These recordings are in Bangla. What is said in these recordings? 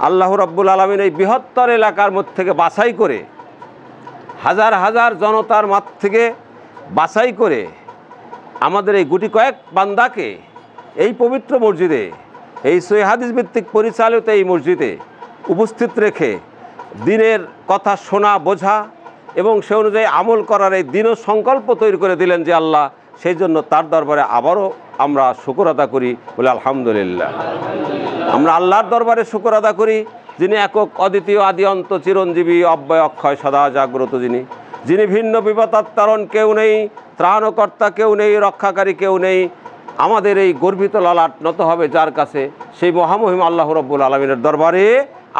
আল্লাহ রাব্বুল আলামিন এই বৃহত্তর এলাকার মধ্যে থেকে বাছাই করে, হাজার হাজার জনতার মাঝ থেকে বাছাই করে আমাদের এই গুটি কয়েক বান্দাকে এই পবিত্র মসজিদে, এই সহিহ হাদিস ভিত্তিক পরিচালিত এই মসজিদে উপস্থিত রেখে দিনের কথা শোনা, বোঝা এবং সে অনুযায়ী আমল করার এই দৃঢ় সংকল্প তৈরি করে দিলেন যে আল্লাহ, সেই জন্য তার দরবারে আবারও আমরা শুকর আদা করি, বলে আলহামদুলিল্লাহ। আমরা আল্লাহর দরবারে শুকর আদা করি, যিনি একক, অদ্বিতীয়, আদি অন্ত, চিরঞ্জীবী, অব্যয়, অক্ষয়, সদা জাগ্রত, যিনি ভিন্ন বিপদাত্তারণ কেউ নেই, ত্রাণকর্তা কেউ নেই, রক্ষাকারী কেউ নেই। আমাদের এই গর্বিত ললাট নত হবে যার কাছে, সেই মহামহিম আল্লাহ রাব্বুল আলামিনের দরবারে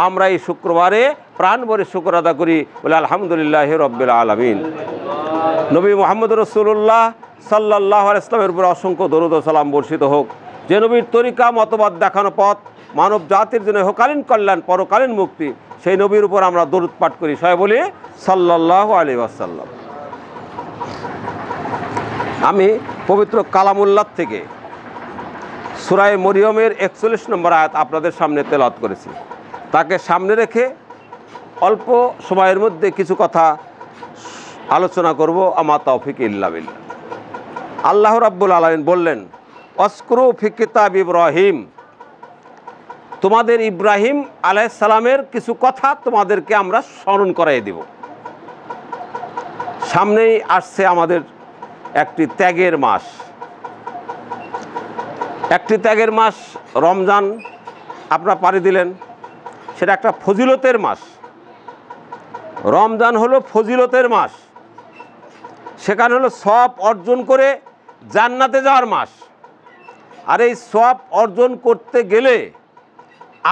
আমরা এই শুক্রবারে প্রাণ ভরে শুকর আদা করি, বলে আলহামদুলিল্লাহ রাব্বিল আলামিন। নবী মুহাম্মদ রাসূলুল্লাহ সাল্লাল্লাহু আলাইহি ওয়াসাল্লামের উপর অসংখ্য দরুদ ও সালাম বর্ষিত হোক, যে নবীর তরিকা, মতবাদ, দেখানো পথ মানব জাতির জন্য ইহকালীন কল্যাণ, পরকালীন মুক্তি, সেই নবীর উপর আমরা দরুদ পাঠ করি। সবাই বলি সাল্লাল্লাহু আলাইহি ওয়াসাল্লাম। আমি পবিত্র কালামুল্লাহ থেকে সূরা মরিয়মের 41 নম্বর আয়াত আপনাদের সামনে তেলাওয়াত করেছি। তাকে সামনে রেখে অল্প সময়ের মধ্যে কিছু কথা আলোচনা করব। আমা তাওফিক ইল্লা বিল্লাহ। আল্লাহ রাব্বুল আলামিন বললেন, অস্কুরু ফি কিতাব ইব্রাহিম, তোমাদের ইব্রাহিম আলাইহিস সালামের কিছু কথা তোমাদেরকে আমরা স্মরণ করাই দেব। সামনেই আসছে আমাদের একটি ত্যাগের মাস, একটি ত্যাগের মাস রমজান আপনারা পাড়ি দিলেন। সেটা একটা ফজিলতের মাস। রমজান হলো ফজিলতের মাস, সেখানে হলো সওয়াব অর্জন করে জান্নাতে যাওয়ার মাস। আর এই সওয়াব অর্জন করতে গেলে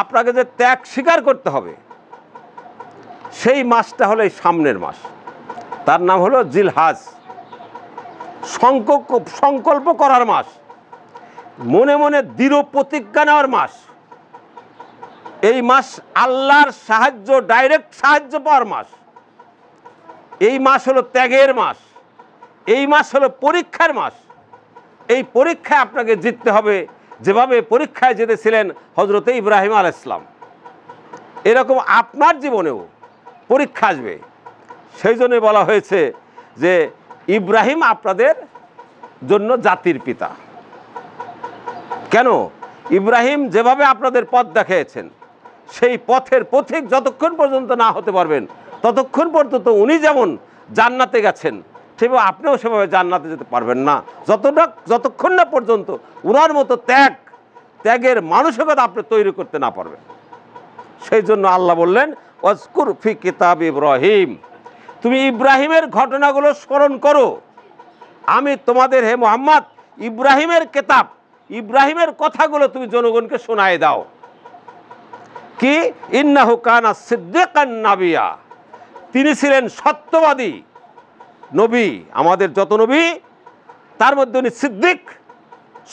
আপনাকে যে ত্যাগ স্বীকার করতে হবে, সেই মাসটা হলো এই সামনের মাস। তার নাম হলো জিলহাজ, সংকল্প করার মাস, মনে মনে দৃঢ় প্রতিজ্ঞা নেওয়ার মাস। এই মাস আল্লাহর সাহায্য, ডাইরেক্ট সাহায্য পাওয়ার মাস। এই মাস হলো ত্যাগের মাস, এই মাস হলো পরীক্ষার মাস। এই পরীক্ষায় আপনাকে জিততে হবে, যেভাবে পরীক্ষায় জিতেছিলেন হযরত ইব্রাহিম আলাইহিস সালাম। এরকম আপনার জীবনেও পরীক্ষা আসবে। সেই জন্য বলা হয়েছে যে ইব্রাহিম আপনাদের জন্য জাতির পিতা। কেন? ইব্রাহিম যেভাবে আপনাদের পথ দেখিয়েছেন, সেই পথের পথিক যতক্ষণ পর্যন্ত না হতে পারবেন, ততক্ষণ পর্যন্ত উনি যেমন জান্নাতে গেছেন, সেভাবে আপনিও সেভাবে জান্নাতে যেতে পারবেন না, যতক্ষণ না পর্যন্ত উনার মতো ত্যাগের মানসিকতা আপনি তৈরি করতে না পারবেন। সেই জন্য আল্লাহ বললেন, ওয়াজকুর ফি কিতাব ইব্রাহিম, তুমি ইব্রাহিমের ঘটনাগুলো স্মরণ করো। আমি তোমাদের, হে মুহাম্মদ, ইব্রাহিমের কিতাব, ইব্রাহিমের কথাগুলো তুমি জনগণকে শোনায় দাও। কি? ইন্নাহু কানা সিদ্দিকান নাবিয়া, তিনি ছিলেন সত্যবাদী নবী। আমাদের যত নবী, তার মধ্যে উনি সিদ্দিক,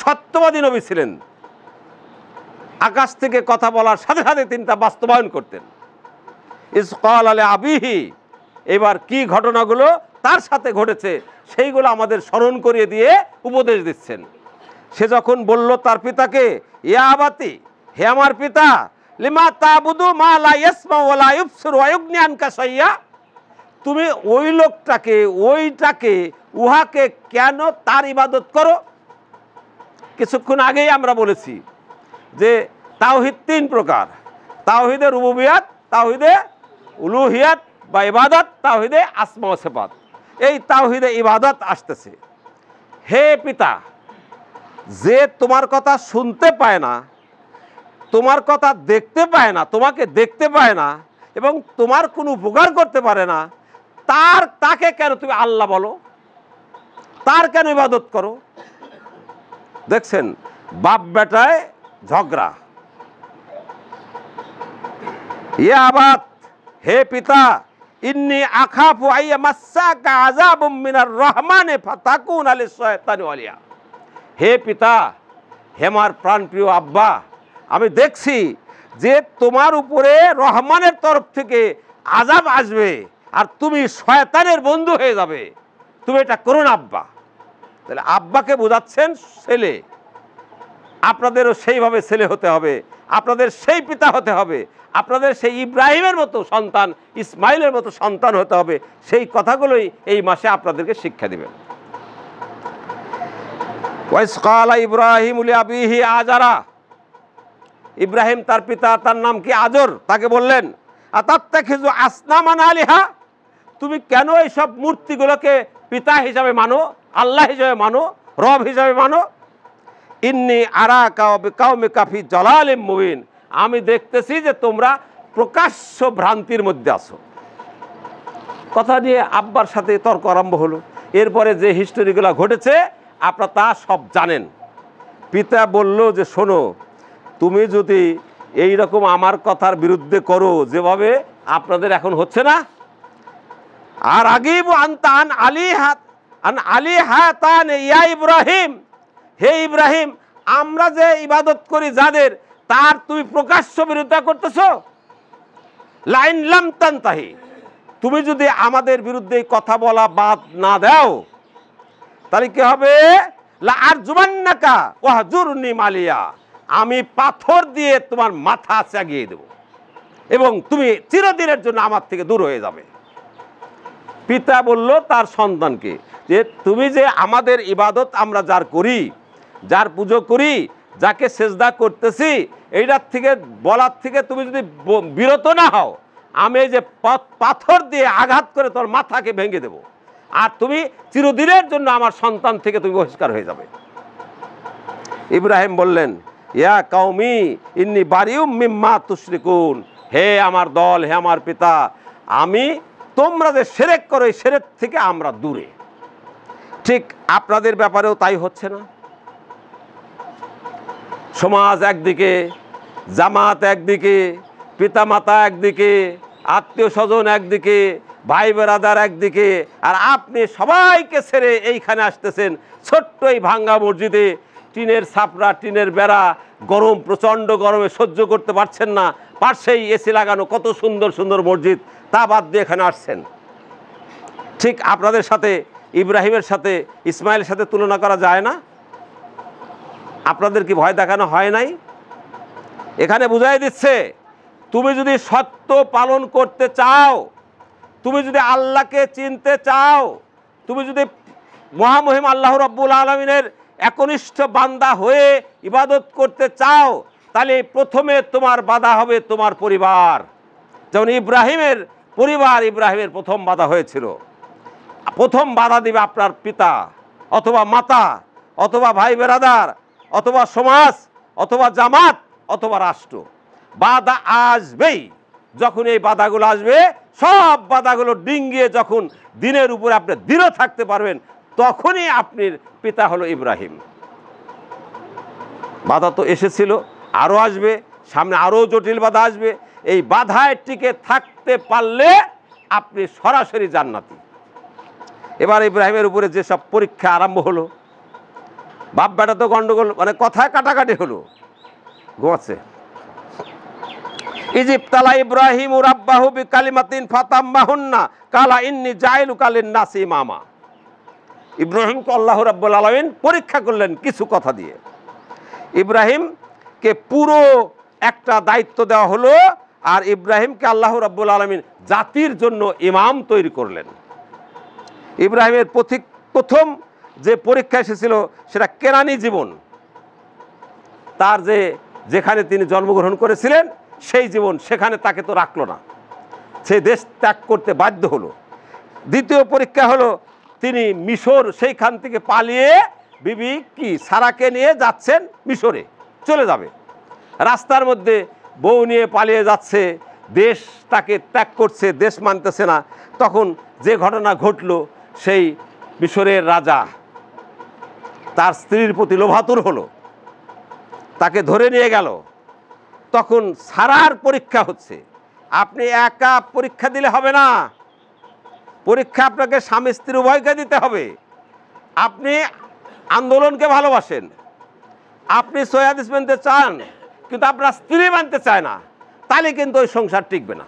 সত্যবাদী নবী ছিলেন। আকাশ থেকে কথা বলার সাথে সাথে তিনি তা বাস্তবায়ন করতেন। ইস ক্বালা লি আবিহি, এবার কি ঘটনাগুলো তার সাথে ঘটেছে সেইগুলো আমাদের স্মরণ করিয়ে দিয়ে উপদেশ দিচ্ছেন। সে যখন বলল তার পিতাকে, ইয়া আবাতি, হে আমার পিতা, লিমা তাবুদু মা লা ইয়াসমা ওয়া লা ইবসিরু ওয়া ইগনি আনকা শাইয়া, তুমি ওই লোকটাকে, ওইটাকে, উহাকে কেন তার ইবাদত করো? কিছুক্ষণ আগেই আমরা বলেছি যে তাওহীদ 3 প্রকার: তাওহীদে রুবুবিয়াত, তাওহীদে উলুহিয়াত বা ইবাদত, তাওহীদে আসমা ও সিফাত। এই তাওহীদে ইবাদত আসতেছে। হে পিতা, যে তোমার কথা শুনতে পায় না, তোমার কথা দেখতে পায় না, তোমাকে দেখতে পায় না এবং তোমার কোনো উপকার করতে পারে না, তাকে কেন তুমি আল্লাহ বলো? তার কেন ইবাদত করো? দেখছেন, বাপ বেটায় ঝগড়া। ইয়া আবাত, হে পিতা, ইন্নী আখাফু আইয়া মাসাকা আযাবুম মিনার রহমানে ফাতাকুনা লিশ-শায়তানি ওয়ালিয়া। হে পিতা, হে আমার প্রাণপ্রিয় আব্বা, আমি দেখছি যে তোমার উপরে রহমানের তরফ থেকে আযাব আসবে আর তুমি শয়তানের বন্ধু হয়ে যাবে। তুমি এটা করো না আব্বা। তাহলে আব্বাকে বোঝাচ্ছেন ছেলে, আপনাদেরও সেইভাবে ছেলে হতে হবে। আপনাদের সেই পিতা হতে হবে, আপনাদের সেই ইব্রাহিমের মতো সন্তান, ইসমাইলের মতো সন্তান হতে হবে। সেই কথাগুলোই এই মাসে আপনাদেরকে শিক্ষা দেবেন। ওয়াইস ক্বালা ইব্রাহিমু লিআবিহি আজারা, ইব্রাহিম তার পিতা, তার নাম কি আজর, তাকে বললেন আতাত্তাখিযু আসনামান আলিহা, তুমি কেন এইসব মূর্তিগুলোকে পিতা হিসাবে মানো, আল্লাহ হিসাবে মানো, রব হিসাবে মানো? ইন্নী আরাকা ওয়া বিকাওমিকা ফি জালালিম মুবিন, আমি দেখতেছি যে তোমরা প্রকাশ্য ভ্রান্তির মধ্যে আছো। কথা নিয়ে আব্বার সাথে তর্ক আরম্ভ হলো। এরপরে যে হিস্টোরিগুলো ঘটেছে আপনারা তা সব জানেন। পিতা বলল যে শোনো, তুমি যদি এই রকম আমার কথার বিরুদ্ধে করো যেভাবে আপনাদের এখন হচ্ছে না, আর আগিব আনতান আলিহাতান ইয়া ইব্রাহিম, হে ইব্রাহিম, আমরা যে ইবাদত করি যাদের, তার তুমি প্রকাশ্য বিরোধিতা করতেছো। লাইন লাম তানতাহি, তুমি যদি আমাদের বিরুদ্ধে কথা বলা বাদ না দাও তাহলে কি হবে? লা আরজুমান্নাকা ওয়াহজুরনি মালিয়া, আমি পাথর দিয়ে তোমার মাথা চাগিয়ে দেব এবং তুমি চিরদিনের জন্য আমার থেকে দূর হয়ে যাবে। পিতা বলল তার সন্তানকে যে তুমি যে আমাদের ইবাদত আমরা যার করি, যার পুজো করি, যাকে সেজদা করতেছি, এইটার থেকে বলার থেকে তুমি যদি বিরত না হও, আমি এই যে পাথর দিয়ে আঘাত করে তোর মাথাকে ভেঙে দেব, আর তুমি চিরদিনের জন্য আমার সন্তান থেকে তুমি বহিষ্কার হয়ে যাবে। ইব্রাহিম বললেন ইয়া কাউমি ইন্নী বারিউম মিম্মা তুশরিকুন, হে আমার দল, হে আমার পিতা, আমি তোমরা যে শিরক করো এই শিরক থেকে আমরা দূরে। ঠিক আপনাদের ব্যাপারেও তাই হচ্ছে না? সমাজ একদিকে, জামাত একদিকে, পিতামাতা একদিকে, আত্মীয় স্বজন একদিকে, ভাই বেরাদার একদিকে, আর আপনি সবাইকে ছেড়ে এইখানে আসতেছেন ছোট্ট এই ভাঙ্গা মসজিদে, টিনের ছাপড়া, টিনের বেড়া, গরম, প্রচণ্ড গরমে সহ্য করতে পারছেন না, পাশেই এসি লাগানো কত সুন্দর সুন্দর মসজিদ, তা বাদ দিয়ে এখানে আসছেন। ঠিক আপনাদের সাথে ইব্রাহিমের সাথে ইসমাইলের সাথে তুলনা করা যায় না? আপনাদের কি ভয় দেখানো হয় নাই? এখানে বুঝাই দিচ্ছে তুমি যদি সত্য পালন করতে চাও, তুমি যদি আল্লাহকে চিনতে চাও, তুমি যদি মহামহিম আল্লাহ রাব্বুল আলামিনের একনিষ্ঠ বান্দা হয়ে ইবাদত করতে চাও, তাহলে প্রথমে তোমার বাধা হবে তোমার পরিবার। যেমন ইব্রাহিমের পরিবার, ইব্রাহিমের প্রথম বাধা হয়েছিল। প্রথম বাধা দিবে আপনার পিতা অথবা মাতা অথবা ভাই বেরাদার অথবা সমাজ অথবা জামাত অথবা রাষ্ট্র। বাধা আসবেই। যখন এই বাধাগুলো আসবে, সব বাধাগুলো ডিঙ্গিয়ে যখন দিনের উপরে আপনি দৃঢ় থাকতে পারবেন, তখনই আপনার পিতা হলো ইব্রাহিম। বাধা তো এসেছিল, আরও আসবে, সামনে আরও জটিল বাধা আসবে। এই বাধায় টিকে থাকতে পারলে আপনি সরাসরি জান্নাতি। এবার ইব্রাহিমের উপরে যেসব পরীক্ষা আরম্ভ হলো, বাপ বেটা তো গন্ডগোল, মানে কথায় কাটাকাটি হলো, ঘুমাচ্ছে। ইজিবতালা ইব্রাহিম রাব্বাহু বিকালিমাতিন ফাতাম্মাহুন্না কালা ইন্নী জাইলুকা লিন-নাসি ইমামা। ইব্রাহিমকে আল্লাহ রাব্বুল আলামিন পরীক্ষা করলেন কিছু কথা দিয়ে। ইব্রাহিমকে পুরো একটা দায়িত্ব দেওয়া হলো, আর ইব্রাহিমকে আল্লাহ রাব্বুল আলামিন জাতির জন্য ইমাম তৈরি করলেন। ইব্রাহিমের প্রথম যে পরীক্ষা এসেছিল সেটা কেরানি জীবন। তার যেখানে তিনি জন্মগ্রহণ করেছিলেন সেই জীবন, সেখানে তাকে তো রাখলো না, সে দেশ ত্যাগ করতে বাধ্য হলো। দ্বিতীয় পরীক্ষা হলো তিনি মিশর, সেইখান থেকে পালিয়ে বিবি কি সারাকে নিয়ে যাচ্ছেন মিশরে, চলে যাবে। রাস্তার মধ্যে বউ নিয়ে পালিয়ে যাচ্ছে, দেশ তাকে ত্যাগ করছে, দেশ মানতেছে না। তখন যে ঘটনা ঘটল, সেই মিশরের রাজা তার স্ত্রীর প্রতি লোভাতুর হলো, তাকে ধরে নিয়ে গেল। তখন সারার পরীক্ষা হচ্ছে। আপনি একা পরীক্ষা দিলে হবে না, পরীক্ষা আপনাকে স্বামী স্ত্রী উভয়কে দিতে হবে। আপনি আন্দোলনকে ভালোবাসেন, আপনি সহিহ হাদিস মানতে চান, কিন্তু আপনার স্ত্রী মানতে চায় না, তাহলে কিন্তু ওই সংসার টিকবে না।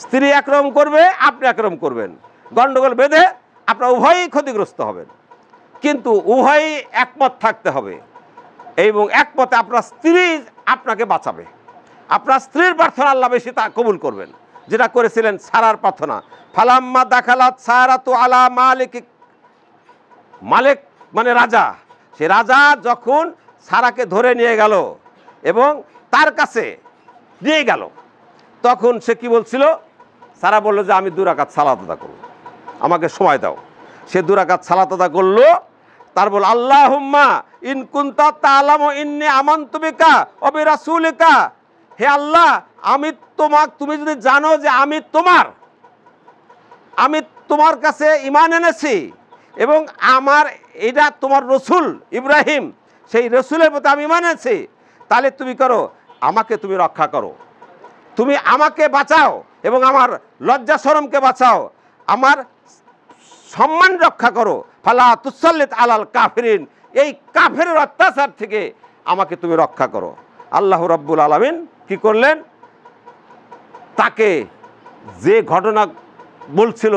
স্ত্রী একরকম করবে, আপনি একরকম করবেন, গণ্ডগোল বেঁধে আপনারা উভয়ই ক্ষতিগ্রস্ত হবেন। কিন্তু উভয়ই একমত থাকতে হবে, এবং একমতে আপনার স্ত্রী আপনাকে বাঁচাবে। আপনার স্ত্রীর প্রার্থনা আল্লাহ বেশি তা কবুল করবেন, যেটা করেছিলেন সারার প্রার্থনা। ফালাম্মা দাখালাত সারাতু আলা মালিক, মালিক মানে রাজা, সে রাজা যখন সারাকে ধরে নিয়ে গেল এবং তার কাছে নিয়ে গেল, তখন সে কি বলছিল? সারা বলল যে আমি 2 রাকাত সালাত আদা করব, আমাকে সময় দাও। সে 2 রাকাত সালাত আদা করলো। তার বল আল্লাহুম্মা ইন কুনতা তাআলামু ইন্নী আমানতু বিকা ওয়া বিরাসূলিকা, হে আল্লাহ তুমি যদি জানো যে আমি তোমার কাছে ঈমান এনেছি এবং আমার এটা তোমার রসুল ইব্রাহিম, সেই রসুলের প্রতি আমি ঈমান এনেছি, তাহলে তুমি করো, আমাকে তুমি রক্ষা করো, তুমি আমাকে বাঁচাও এবং আমার লজ্জা শরমকে বাঁচাও, আমার সম্মান রক্ষা করো। ফালা তুসাল্লিত আলাল কাফিরিন, এই কাফেরের অত্যাচার থেকে আমাকে তুমি রক্ষা করো। আল্লাহ রাব্বুল আলামিন কি করলেন? তাকে যে ঘটনা বলছিল,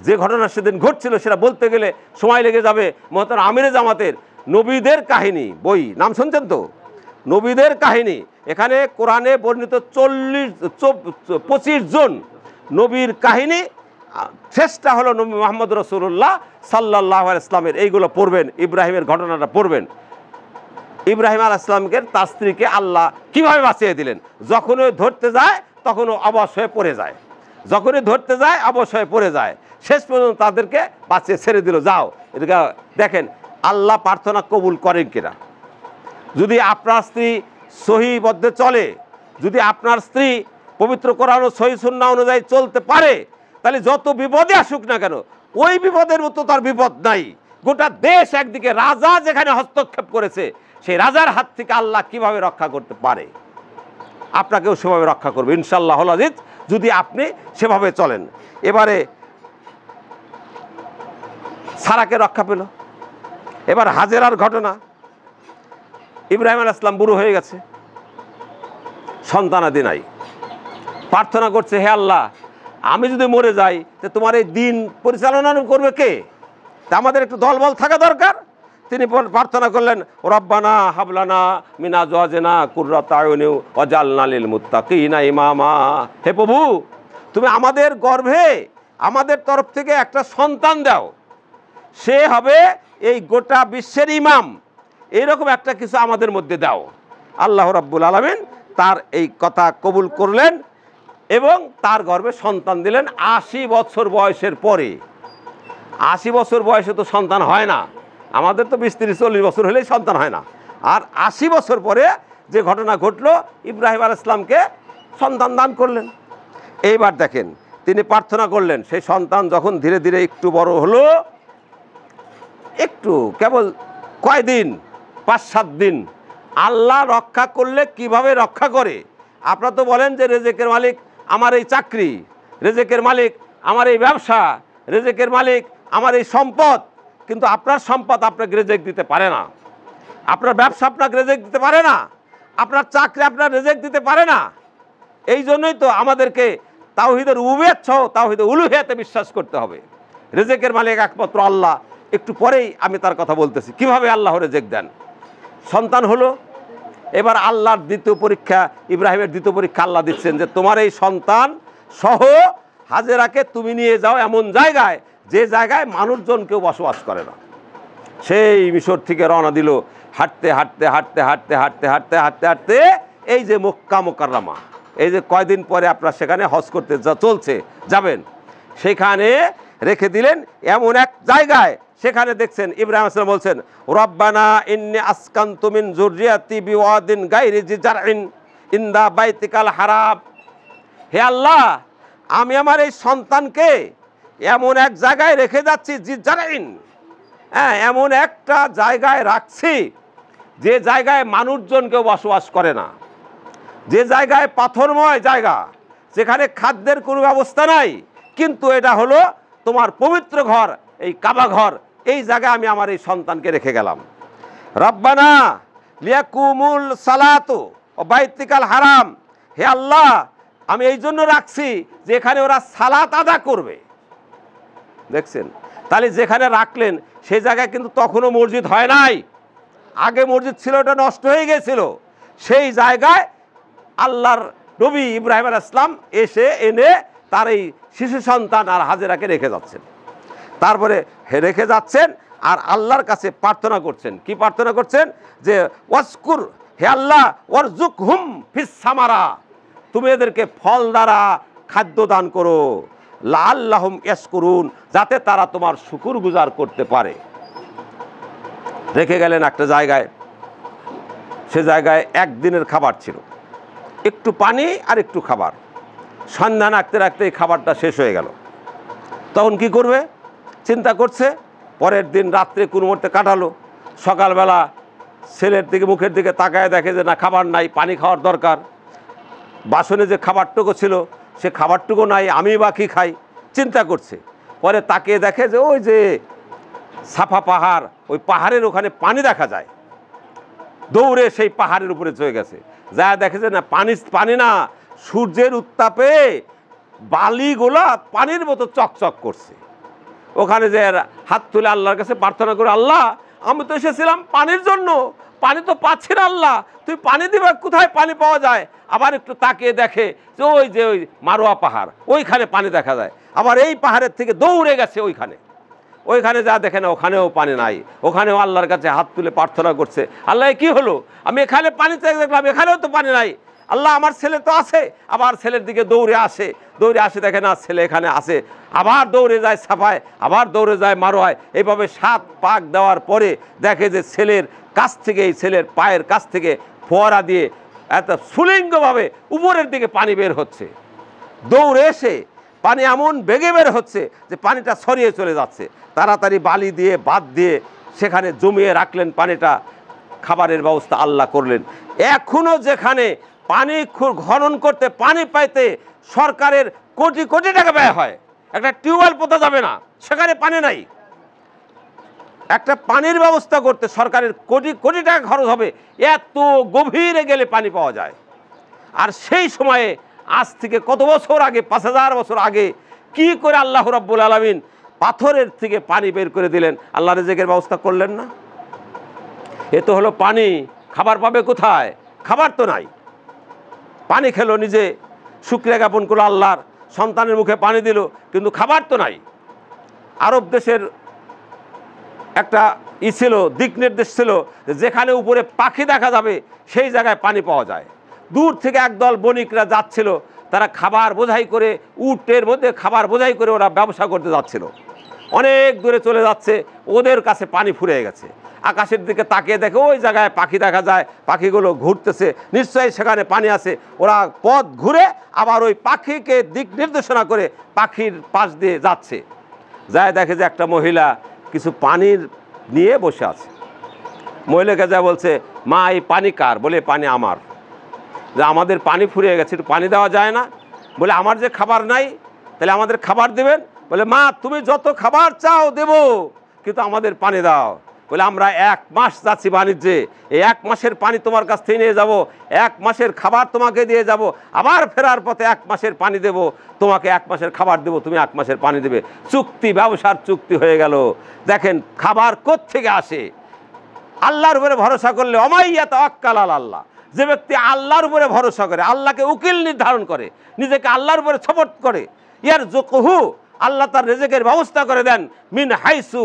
যে ঘটনা সেদিন ঘটছিল, সেটা বলতে গেলে সময় লেগে যাবে। মোহতারাম আমিরে জামাতের নবীদের কাহিনী বই নাম শুনছেন তো? নবীদের কাহিনী, এখানে কোরআনে বর্ণিত 25 জন নবীর কাহিনী। শেষটা হলো নবী মুহাম্মদ রাসূলুল্লাহ সাল্লাল্লাহু আলাইহি ওয়াসাল্লামের। এইগুলো পড়বেন, ইব্রাহিমের ঘটনাটা পড়বেন। ইব্রাহিম আলাইহিস সালামকে তার স্ত্রীকে আল্লাহ কিভাবে বাঁচিয়ে দিলেন। যখনই ধরতে যায় তখনও অবশ হয়ে পড়ে যায়, যখনই ধরতে যায় অবশ হয়ে পড়ে যায়, শেষ পর্যন্ত তাদেরকে বাঁচিয়ে ছেড়ে দিল, যাও। এদিকে দেখেন আল্লাহ প্রার্থনা কবুল করেন কিনা। যদি আপনার স্ত্রী সহিবদ্ধে চলে, যদি আপনার স্ত্রী পবিত্র কোরআন ও সহিহ সুন্নাহ অনুযায়ী চলতে পারে, তাহলে যত বিপদে আসুক না কেন, ওই বিপদের মতো তার বিপদ নাই। গোটা দেশ একদিকে, রাজা যেখানে হস্তক্ষেপ করেছে, সেই রাজার হাত থেকে আল্লাহ কিভাবে রক্ষা করতে পারে, আপনাকেও সেভাবে রক্ষা করবে ইনশাআল্লাহ আজিজ, যদি আপনি সেভাবে চলেন। এবারে সারাকে রক্ষা পেল। এবার হাজেরার ঘটনা। ইব্রাহিম আলাইহিস সালাম বুড়ো হয়ে গেছে, সন্তানাদি নাই, প্রার্থনা করছে, হে আল্লাহ, আমি যদি মরে যাই তো তোমার এই দিন পরিচালনা করবে কে? তা আমাদের একটু দলবল থাকা দরকার। তিনি প্রার্থনা করলেন, রব্বানা হাবলানা মিন আজওয়াজিনা কুররাতা আয়ুনি ওয়াজআলনা লিল মুত্তাকিনা ইমামা, হে প্রভু, তুমি আমাদের গর্ভে আমাদের তরফ থেকে একটা সন্তান দাও, সে হবে এই গোটা বিশ্বের ইমাম, এইরকম একটা কিছু আমাদের মধ্যে দাও। আল্লাহ রাব্বুল আলামিন তার এই কথা কবুল করলেন এবং তার গর্ভে সন্তান দিলেন 80 বছর বয়সের পরে। 80 বছর বয়সে তো সন্তান হয় না, আমাদের তো 20, 30, 40 বছর হলেই সন্তান হয় না। আর 80 বছর পরে যে ঘটনা ঘটলো, ইব্রাহিম আলাইহিস সালামকে সন্তান দান করলেন। এইবার দেখেন তিনি প্রার্থনা করলেন, সেই সন্তান যখন ধীরে ধীরে একটু বড় হলো, একটু কেবল কয়দিন, 5-7 দিন, আল্লাহ রক্ষা করলে কিভাবে রক্ষা করে? আপনারা তো বলেন যে রেজেকের মালিক আমার এই চাকরি, রেজেকের মালিক আমার এই ব্যবসা, রেজেকের মালিক আমার এই সম্পদ, কিন্তু আপনার সম্পদ আপনাকে রেজেক দিতে পারে না, আপনার ব্যবসা আপনাকে রেজেক দিতে পারে না, আপনার চাকরি আপনার রেজেক দিতে পারে না। এই জন্যই তো আমাদেরকে তাওহীদের রুবুবিয়্যাত সহ তাওহীদের উলুহিয়াতে বিশ্বাস করতে হবে। রেজেকের মালিক একমাত্র আল্লাহ। একটু পরেই আমি তার কথা বলতেছি, কিভাবে আল্লাহ রেজেক দেন। সন্তান হলো, এবার আল্লাহর দ্বিতীয় পরীক্ষা, ইব্রাহিমের দ্বিতীয় পরীক্ষা আল্লাহ দিচ্ছেন যে তোমার এই সন্তান সহ হাজেরাকে তুমি নিয়ে যাও এমন জায়গায়, যে জায়গায় মানুষজন কেউ বসবাস করে না। সেই মিশর থেকে রওনা দিল, হাঁটতে হাঁটতে হাঁটতে হাঁটতে হাঁটতে হাঁটতে হাঁটতে হাঁটতে এই যে মক্কা মুকাররমা, এই যে কয়দিন পরে আপনারা সেখানে হজ করতে চলছে যাবেন, সেখানে রেখে দিলেন এমন এক জায়গায়। সেখানে দেখছেন ইব্রাহিম আলাইহিস সালাম বলছেন, রব্বানা ইন্নী আসকানতু মিন যুররিয়াতি বিওয়াদিন গায়রি জি জারইন ইনদা বাইতিকাল হারাম, হে আল্লাহ, আমি আমার এই সন্তানকে এমন এক জায়গায় রেখে যাচ্ছি, জি জারইন, হ্যাঁ, এমন একটা জায়গায় রাখছি যে জায়গায় মানুষজন কেউ বসবাস করে না, যে জায়গায় পাথরময় জায়গা, যেখানে খাদ্যের কোনো ব্যবস্থা নাই, কিন্তু এটা হলো তোমার পবিত্র ঘর, এই কাবা ঘর, এই জায়গায় আমি আমার এই সন্তানকে রেখে গেলাম। রব্বানা লিয়াকুমুল সালাতু ও বাইতিকাল হারাম, হে আল্লাহ, আমি এই জন্য রাখছি যে এখানে ওরা সালাত আদা করবে। দেখছেন, তাহলে যেখানে রাখলেন সেই জায়গায় কিন্তু তখনও মসজিদ হয় নাই, আগে মসজিদ ছিল, ওটা নষ্ট হয়ে গেছিল, সেই জায়গায় আল্লাহর নবী ইব্রাহিম আলাইহিস সালাম এনে তার এই শিশু সন্তান আর হাজেরাকে রেখে যাচ্ছেন। তারপরে রেখে যাচ্ছেন আর আল্লাহর কাছে প্রার্থনা করছেন। কি প্রার্থনা করছেন? যে ওয়াসকুর, হে আল্লাহ, ওয়ারজুকহুম ফিস সামারা, তুমি এদেরকে ফল দ্বারা খাদ্য দান করো, লাআল্লাহুম ইয়াশকুরুন, যাতে তারা তোমার শুকরগুজার করতে পারে। রেখে গেলেন একটা জায়গায়, সে জায়গায় একদিনের খাবার ছিল, একটু পানি আর একটু খাবার। সন্ধ্যা নাড়তে রাখতে এই খাবারটা শেষ হয়ে গেল। তখন কি করবে চিন্তা করছে। পরের দিন রাত্রে কোন মুহূর্তে কাটালো। সকালবেলা ছেলের দিকে মুখের দিকে তাকায় দেখে যে না, খাবার নাই, পানি খাওয়ার দরকার। বাসনে যে খাবারটুকু ছিল সে খাবারটুকু নাই, আমি বা কি খাই, চিন্তা করছে। পরে তাকিয়ে দেখে যে ওই যে সাফা পাহাড়, ওই পাহাড়ের ওখানে পানি দেখা যায়। দৌড়ে সেই পাহাড়ের উপরে চলে গেছে, যা দেখে যে না, পানি না, সূর্যের উত্তাপে বালিগুলা পানির মতো চকচক করছে। ওখানে যে হাত তুলে আল্লাহর কাছে প্রার্থনা করে, আল্লাহ, আমি তো এসেছিলাম পানির জন্য, পানি তো পাচ্ছি না, আল্লাহ তুই পানি দিবা কোথায়, পানি পাওয়া যায়? আবার একটু তাকিয়ে দেখে যে ওই মারোয়া পাহাড়, ওইখানে পানি দেখা যায়। আবার এই পাহাড়ের থেকে দৌড়ে গেছে ওইখানে যা দেখে না, ওখানেও পানি নাই। ওখানেও আল্লাহর কাছে হাত তুলে প্রার্থনা করছে, আল্লাহ কি হলো, আমি এখানে পানি দেখলাম, এখানেও তো পানি নাই, আল্লাহ আমার ছেলে তো আছে। আবার ছেলের দিকে দৌড়ে আসে, দেখে না ছেলে এখানে আছে। আবার দৌড়ে যায় সাফায়, আবার দৌড়ে যায় মারোয়ায়। এইভাবে 7 পাক দেওয়ার পরে দেখে যে ছেলের কাছ থেকে, এই ছেলের পায়ের কাছ থেকে ফোয়ারা দিয়ে এত সুলিঙ্গভাবে উপরের দিকে পানি বের হচ্ছে। দৌড়ে এসে পানি এমন বেগে বের হচ্ছে যে পানিটা ছড়িয়ে চলে যাচ্ছে। তাড়াতাড়ি বালি দিয়ে বাদ দিয়ে সেখানে জমিয়ে রাখলেন পানিটা। খাবারের ব্যবস্থা আল্লাহ করলেন। এখনও যেখানে পানি খনন করতে, পানি পাইতে সরকারের কোটি কোটি টাকা ব্যয় হয়, একটা টিউবওয়েল পোতা যাবে না, সেখানে পানি নাই। একটা পানির ব্যবস্থা করতে সরকারের কোটি কোটি টাকা খরচ হবে, এত গভীরে গেলে পানি পাওয়া যায়। আর সেই সময়ে আজ থেকে কত বছর আগে, 5000 বছর আগে, কি করে আল্লাহ রাব্বুল আলামিন পাথরের থেকে পানি বের করে দিলেন, আল্লাহ রিজিকের ব্যবস্থা করলেন না? এ তো হলো পানি। খাবার পাবে কোথায়? খাবার তো নাই। পানি খেলো, নিজে শুকরিয়া জ্ঞাপন করলো আল্লাহর, সন্তানের মুখে পানি দিল, কিন্তু খাবার তো নাই। আরব দেশের একটা ছিল, দিক নির্দেশ ছিল, যেখানে উপরে পাখি দেখা যাবে সেই জায়গায় পানি পাওয়া যায়। দূর থেকে একদল বণিকরা যাচ্ছিল, তারা খাবার বোঝাই করে, উটের মধ্যে খাবার বোঝাই করে ওরা ব্যবসা করতে যাচ্ছিল। অনেক দূরে চলে যাচ্ছে, ওদের কাছে পানি ফুরিয়ে গেছে। আকাশের দিকে তাকিয়ে দেখে ওই জায়গায় পাখি দেখা যায়, পাখিগুলো ঘুরতেছে, নিশ্চয়ই সেখানে পানি আছে। ওরা পথ ঘুরে আবার ওই পাখিকে দিক নির্দেশনা করে পাখির পাশ দিয়ে যাচ্ছে। যায় দেখে যে একটা মহিলা কিছু পানির নিয়ে বসে আছে। মহিলাকে যা বলছে, মা এই পানি কার? বলে পানি আমার। যে আমাদের পানি ফুরিয়ে গেছে, একটু পানি দেওয়া যায় না? বলে আমার যে খাবার নাই, তাহলে আমাদের খাবার দেবেন? বলে মা তুমি যত খাবার চাও দেব, কিন্তু আমাদের পানি দাও। বলে আমরা 1 মাস যাচ্ছি বাণিজ্যে, এই 1 মাসের পানি তোমার কাছ থেকে নিয়ে যাব, 1 মাসের খাবার তোমাকে দিয়ে যাব, আবার ফেরার পথে 1 মাসের পানি দেব, তোমাকে 1 মাসের খাবার দেব, তুমি 1 মাসের পানি দেবে। চুক্তি, ব্যবসার চুক্তি হয়ে গেল। দেখেন খাবার কোত্থেকে আসে? আল্লাহর উপরে ভরসা করলে, অমাইয়া তাওয়াক্কাল আল্লাহ, যে ব্যক্তি আল্লাহর উপরে ভরসা করে, আল্লাহকে উকিল নির্ধারণ করে, নিজেকে আল্লাহর উপরে সপোর্ট করে, ইয়ার জুকহু, আল্লাহ তার রিজিকের ব্যবস্থা করে দেন মিন হাইসু,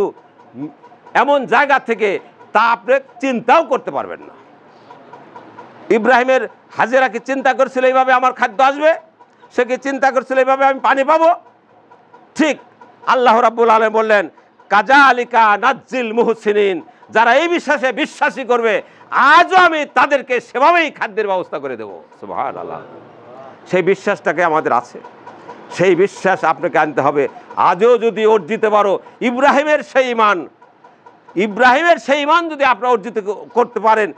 এমন জায়গা থেকে তা আপনি চিন্তাও করতে পারবেন না। ইব্রাহিমের হাজেরা কি চিন্তা করছিল এইভাবে আমার খাদ্য আসবে? সে কি চিন্তা করছিল এইভাবে আমি পানি পাবো? ঠিক আল্লাহ রাব্বুল আলামিন বললেন, কাযালিকা নাজ্জিল মুহসিনিন, যারা এই বিশ্বাসে বিশ্বাসী করবে আজও আমি তাদেরকে সেভাবেই খাদ্যের ব্যবস্থা করে দেবো। সুবহানাল্লাহ। সেই বিশ্বাসটাকে আমাদের আছে, সেই বিশ্বাস আপনাকে আনতে হবে। আজও যদি অর্জিত পারো ইব্রাহিমের সেই ঈমান যদি আপনারা অর্জিত করতে পারেন,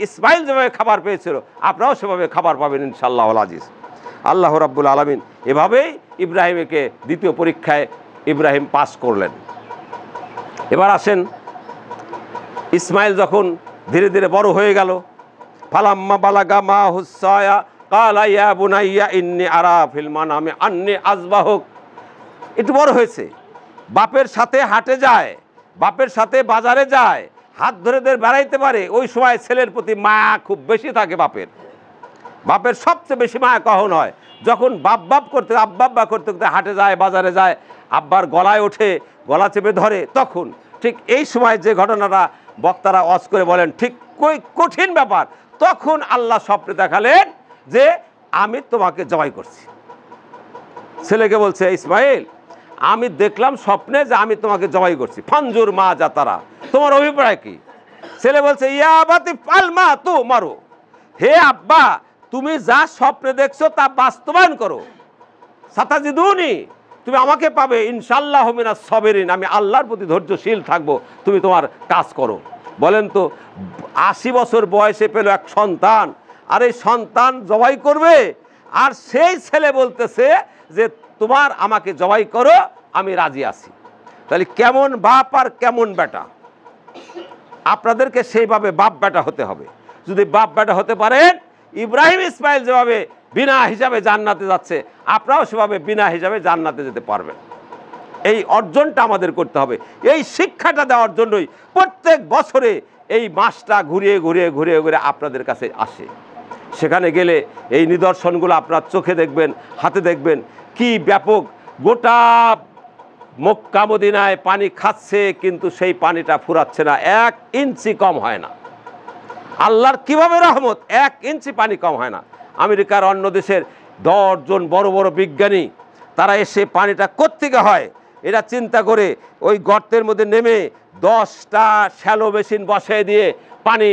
ইসমাইল যেভাবে খাবার পেয়েছিল আপনারাও সেভাবে খাবার পাবেন ইনশাআল্লাহুল আজিজ। আল্লাহ রাব্বুল আলামিন এভাবেই ইব্রাহিমকে দ্বিতীয় পরীক্ষায় ইব্রাহিম পাস করলেন। এবার আসেন, ইসমাইল যখন ধীরে ধীরে বড় হয়ে গেল, ফালাম্মা বালাগা মা হুসায়া কালা ইয়া বুনাইয়া ইন্নী আরা ফিল মানামি আন্নী আযবাহুক। একটু বড় হয়েছে, বাপের সাথে হাটে যায়, বাপের সাথে বাজারে যায়, হাত ধরে ধরে বেড়াইতে পারে, ওই সময় ছেলের প্রতি মায়া খুব বেশি থাকে বাপের। বাপের সবচেয়ে বেশি মায়া কখন হয়? যখন বাপ করতে আব্বা করতে করতে হাটে যায়, বাজারে যায়, আব্বার গলায় ওঠে, গলা চেপে ধরে, তখন। ঠিক এই সময় যে ঘটনাটা বক্তারা ওয়াজ করে বলেন, ঠিক কঠিন ব্যাপার, তখন আল্লাহ স্বপ্নে দেখালেন যে আমি তোমাকে জবাই করছি। ছেলেকে বলছে, ইসমাইল আমি দেখলাম স্বপ্নে যে আমি তোমাকে জবাই করছি, ফানজুর মা যা তারা, তোমার অভিপ্রায় কি? ছেলে বলছে, ইয়া আবাতি ফালমা তু মারো, হে আব্বা তুমি যা স্বপ্নে দেখছো তা বাস্তবায়ন করো, সাতাজিদুনি তুমি আমাকে পাবে, ইনশাআল্লাহ মিনাস সাবিরিন আমি আল্লাহর প্রতি ধৈর্যশীল থাকবো, তুমি তোমার কাজ করো। বলেন তো 80 বছর বয়সে পেল এক সন্তান, আর এই সন্তান জবাই করবে, আর সেই ছেলে বলতেছে যে তোমার আমাকে জবাই করো, আমি রাজি আছি। তাহলে কেমন বাপ আর কেমন বেটা? আপনাদেরকে সেইভাবে বাপ বেটা হতে হবে। যদি বাপ বেটা হতে পারেন, ইব্রাহিম ইসমাইল যেভাবে বিনা হিসাবে জান্নাতে যাচ্ছে, আপনারাও সেভাবে বিনা হিসাবে জান্নাতে যেতে পারবেন। এই অর্জনটা আমাদের করতে হবে। এই শিক্ষাটা দেওয়ার জন্যই প্রত্যেক বছরে এই মাসটা ঘুরিয়ে ঘুরিয়ে ঘুরিয়ে ঘুরে আপনাদের কাছে আসে। সেখানে গেলে এই নিদর্শনগুলো আপনার চোখে দেখবেন, হাতে দেখবেন, কি ব্যাপক। গোটা মক্কা মদিনায় পানি খাচ্ছে, কিন্তু সেই পানিটা ফুরাচ্ছে না, 1 ইঞ্চি কম হয় না। আল্লাহর কিভাবে রহমত, 1 ইঞ্চি পানি কম হয় না। আমেরিকার অন্য দেশের 10 জন বড় বড় বিজ্ঞানী তারা এসে পানিটা কোত্থেকে হয় এরা চিন্তা করে ওই গর্তের মধ্যে নেমে 10টা শ্যালো মেশিন বসিয়ে দিয়ে পানি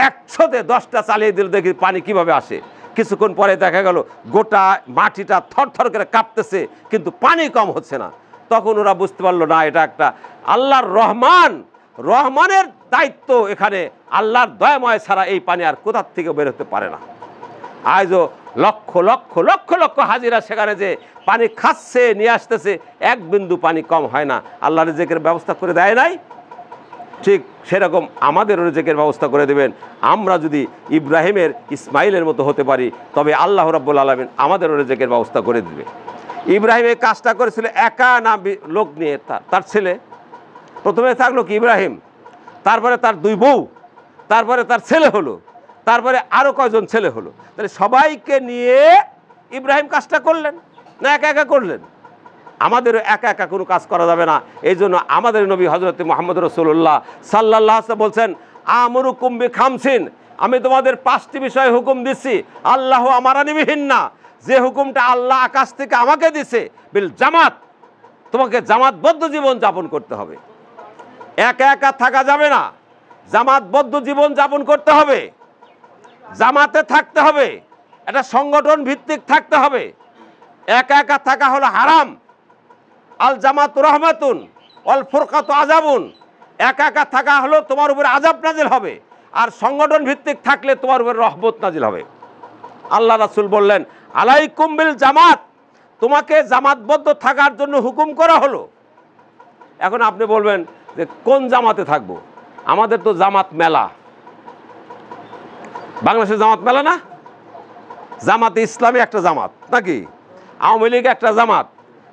100তে 10টা চালিয়ে দিল, দেখি পানি কিভাবে আসে। কিছুক্ষণ পরে দেখা গেল গোটা মাটিটা থরথর করে কাঁপতেছে, কিন্তু পানি কম হচ্ছে না। তখন ওরা বুঝতে পারলো না, এটা একটা আল্লাহর রহমানের দায়িত্ব। এখানে আল্লাহর দয়াময় ছাড়া এই পানি আর কোথার থেকে বের হতে পারে না। আজও লক্ষ লক্ষ লক্ষ লক্ষ হাজিরা সেখানে যে পানি খাচ্ছে, নিয়ে আসতেছে, 1 বিন্দু পানি কম হয় না। আল্লাহ রিজিকের ব্যবস্থা করে দেয় নাই? ঠিক সেরকম আমাদের রিজিকের ব্যবস্থা করে দেবেন। আমরা যদি ইব্রাহিমের ইসমাইলের মতো হতে পারি, তবে আল্লাহ রাব্বুল আলামিন আমাদের রিজিকের ব্যবস্থা করে দেবে। ইব্রাহিম এই কাজটা করেছিল একা, না লোক নিয়ে? তার ছেলে প্রথমে থাকলো কি ইব্রাহিম, তারপরে তার 2 বউ, তারপরে তার ছেলে হলো, তারপরে আরও কয়জন ছেলে হলো। তাহলে সবাইকে নিয়ে ইব্রাহিম কাজটা করলেন, না একা একা করলেন? আমাদেরও একা একা কোনো কাজ করা যাবে না। এই জন্য আমাদের নবী হযরত মুহাম্মদ রাসূলুল্লাহ সাল্লাল্লাহু আলাইহি ওয়াসাল্লাম বলছেন, আমরুকুম বিখামসিন, আমি তোমাদের 5টি বিষয়ে হুকুম দিচ্ছি, আল্লাহ আমারানি বিহিন্না, যে হুকুমটা আল্লাহ আকাশ থেকে আমাকে দিছে, বিল জামাত, তোমাকে জামাতবদ্ধ জীবন যাপন করতে হবে। একা একা থাকা যাবে না, জামাতবদ্ধ জীবন যাপন করতে হবে, জামাতে থাকতে হবে, এটা সংগঠন ভিত্তিক থাকতে হবে। একা একা থাকা হলো হারাম। আল জামাতু রহমাতুন অল ফুরকাতু আযাবুন, একা একা থাকা হলো তোমার উপরে আযাব নাজিল হবে, আর সংগঠন ভিত্তিক থাকলে তোমার উপরে রহমত নাজিল হবে। আল্লাহ রাসূল বললেন, আলাইকুম বিল জামাত, তোমাকে জামাতবদ্ধ থাকার জন্য হুকুম করা হলো। এখন আপনি বলবেন যে কোন জামাতে থাকবো? আমাদের তো জামাত মেলা, বাংলাদেশের জামাত মেলা না? জামাতে ইসলামী একটা জামাত নাকি, আওয়ামী লীগ একটা জামাত,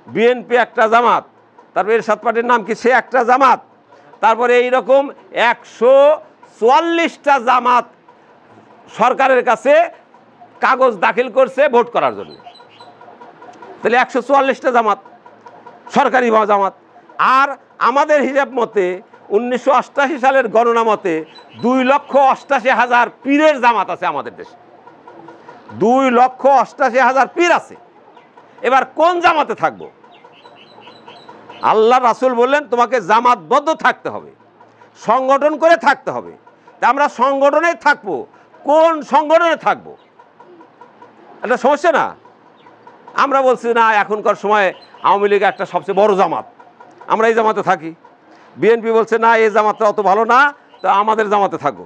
বিএনপি একটা জামাত, তারপরে এরশাদ পার্টির নাম কি, সে একটা জামাত, তারপরে এইরকম 144টা জামাত সরকারের কাছে কাগজ দাখিল করছে ভোট করার জন্য। তাহলে 144টা জামাত, সরকারি জামাত। আর আমাদের হিসাব মতে 1988 সালের গণনা মতে 2,88,000 পীরের জামাত আছে আমাদের দেশে, 2,88,000 পীর আছে। এবার কোন জামাতে থাকবো? আল্লাহ রাসূল বললেন তোমাকে জামাতবদ্ধ থাকতে হবে, সংগঠন করে থাকতে হবে। তা আমরা সংগঠনেই থাকবো, কোন সংগঠনে থাকবো? এটা সমস্যা না? আমরা বলছি না, এখনকার সময়ে আওয়ামী লীগ একটা সবচেয়ে বড় জামাত, আমরা এই জামাতে থাকি। বিএনপি বলছে না, এই জামাতটা অত ভালো না, তো আমাদের জামাতে থাকো।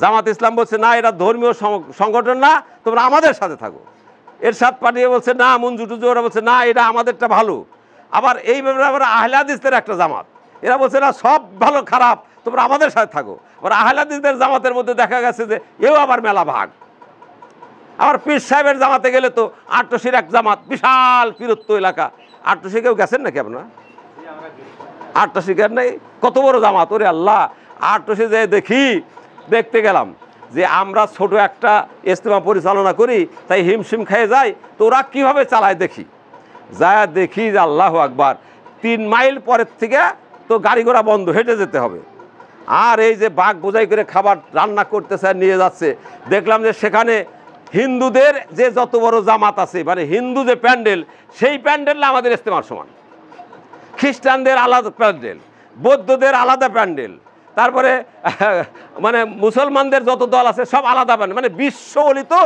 জামাত ইসলাম বলছে না, এটা ধর্মীয় সংগঠন না, তোমরা আমাদের সাথে থাকো। এরশাদ পার্টি বলছে না, মঞ্জু টুজু, ওরা বলছে না, এটা আমাদেরটা ভালো। আবার এই ব্যাপারে আবার আহলে হাদিসদের একটা জামাত, এরা বলছে না, সব ভালো খারাপ, তোমরা আমাদের সাথে থাকো। আবার আহলে হাদিসদের জামাতের মধ্যে দেখা গেছে যে এও আবার মেলা ভাগ। আবার পীর সাহেবের জামাতে গেলে তো আট্টশির এক জামাত, বিশাল পীরত্ব এলাকা। আট্টশি কেউ গেছেন নাকি আপনারা? আট্টশি কেন নাই? কত বড় জামাত, ওরে আল্লাহ! আটরশি যে দেখতে গেলাম যে আমরা ছোট একটা ইজতেমা পরিচালনা করি, তাই হিমশিম খেয়ে যাই, তো ওরা কীভাবে চালায় দেখি, যা দেখি যে আল্লাহু আকবার, 3 মাইল পরের থেকে তো গাড়ি ঘোড়া বন্ধ, হেঁটে যেতে হবে। আর এই যে বাঘ বোঝাই করে খাবার রান্না করতেছে আর নিয়ে যাচ্ছে, দেখলাম যে সেখানে হিন্দুদের যে যত বড় জামাত আছে, মানে হিন্দু যে প্যান্ডেল, সেই প্যান্ডেল আমাদের ইজতেমার সমান। খ্রিস্টানদের আলাদা প্যান্ডেল, বৌদ্ধদের আলাদা প্যান্ডেল, তারপরে মানে মুসলমানদের যত দল আছে সব আলাদা প্যান্ডেল, মানে বিশ্ব বলি তো,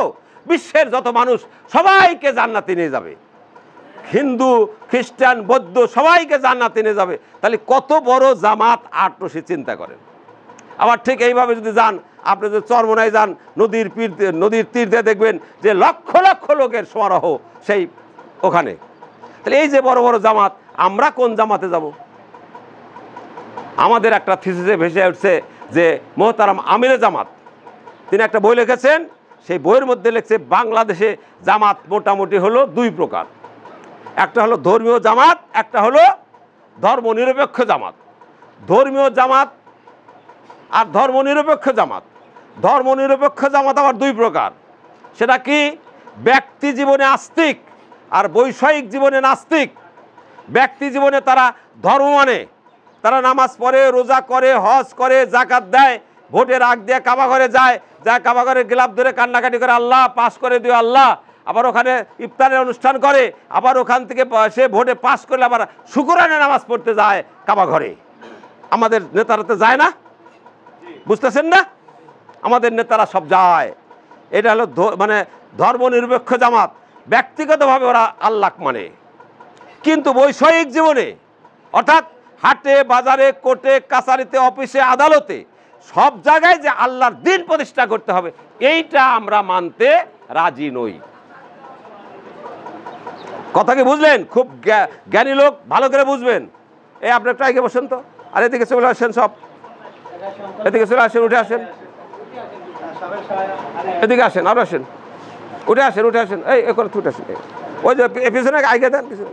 বিশ্বের যত মানুষ সবাইকে জান্নাতে নিয়ে যাবে, হিন্দু খ্রিস্টান বৌদ্ধ সবাইকে জান্নাতে নিয়ে যাবে। তাহলে কত বড় জামাত আটরশি, চিন্তা করেন। আবার ঠিক এইভাবে যদি যান, আপনি যদি চরমোনায় যান, নদীর তীর দিয়ে দেখবেন যে লক্ষ লক্ষ লোকের সমারোহ সেই ওখানে। তাহলে এই যে বড় বড় জামাত, আমরা কোন জামাতে যাব? আমাদের একটা থিসিসে ভেসে উঠছে যে মোহতারাম আমিরে জামাত, তিনি একটা বই লিখেছেন, সেই বইয়ের মধ্যে লিখছে বাংলাদেশে জামাত মোটামুটি হলো 2 প্রকার। একটা হলো ধর্মীয় জামাত, একটা হলো ধর্মনিরপেক্ষ জামাত। ধর্মীয় জামাত আর ধর্মনিরপেক্ষ জামাত, ধর্মনিরপেক্ষ জামাত আবার 2 প্রকার। সেটা কি? ব্যক্তি জীবনে আস্তিক আর বৈষয়িক জীবনে নাস্তিক। ব্যক্তি জীবনে তারা ধর্ম মানে, তারা নামাজ পড়ে, রোজা করে, হজ করে, জাকাত দেয়, ভোটের আগ দিয়ে কাবা ঘরে যায়, কাবা ঘরে গিলাফ ধরে কান্নাকাটি করে আল্লাহ পাস করে দিও আল্লাহ, আবার ওখানে ইফতারের অনুষ্ঠান করে, আবার ওখান থেকে সে ভোটে পাস করলে আবার শুকরানে নামাজ পড়তে যায় কাবা ঘরে। আমাদের নেতারা তো যায় না, বুঝতেছেন না? আমাদের নেতারা সব যায়। এটা হলো মানে ধর্মনিরপেক্ষ জামাত, ব্যক্তিগতভাবে ওরা আল্লাহ মানে। কিন্তু বৈষয়িক জীবনে, অর্থাৎ হাটে বাজারে, কোর্টে কাছারিতে, অফিসে আদালতে, সব জায়গায় যে আল্লাহর দিন প্রতিষ্ঠা করতে হবে, এইটা আমরা মানতে রাজি নই। কথা কি বুঝলেন? খুব জ্ঞানী লোক, ভালো করে বুঝবেন। এই আপনি একটু আগে বসেন তো, আর এদিকে চলে আসেন, সব এদিকে চলে আসেন, উঠে আসেন, এদিকে আসেন, আরো আসেন, উঠে আসেন, উঠে আসেন, এই করে উঠে আসেন, ওই যে পিছনে আগে দেন, পিছনে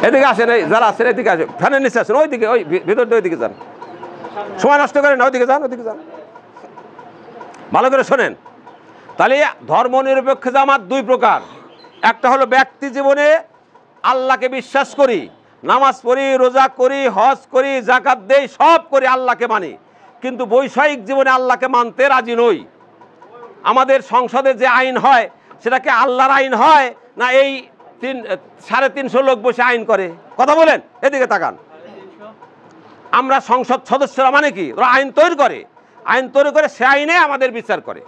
এদিকে আসেন, এই যারা আছেন এদিকে আসেন, ফ্যানের নিচে আসেন, ওইদিকে, ওই ভিতর দিয়ে ওইদিকে যান, সময় নষ্ট করেন না, ওইদিকে যান, ওইদিকে যান, ভালো করে শোনেন। তাহলে ধর্মনিরপেক্ষ জামাত 2 প্রকার। একটা হলো ব্যক্তি জীবনে আল্লাহকে বিশ্বাস করি, নামাজ পড়ি, রোজা করি, হজ করি, জাকাত দেই, সব করি, আল্লাহকে মানি, কিন্তু বৈষয়িক জীবনে আল্লাহকে মানতে রাজি নই। আমাদের সংসদে যে আইন হয়, সেটাকে আল্লাহর আইন হয় না এই 350 লোক বসে আইন করে? কথা বলেন, এদিকে তাকান। আমরা সংসদ সদস্যরা মানে কি? ওরা আইন তৈরি করে, আইন তৈরি করে সে আইনে আমাদের বিচার করে।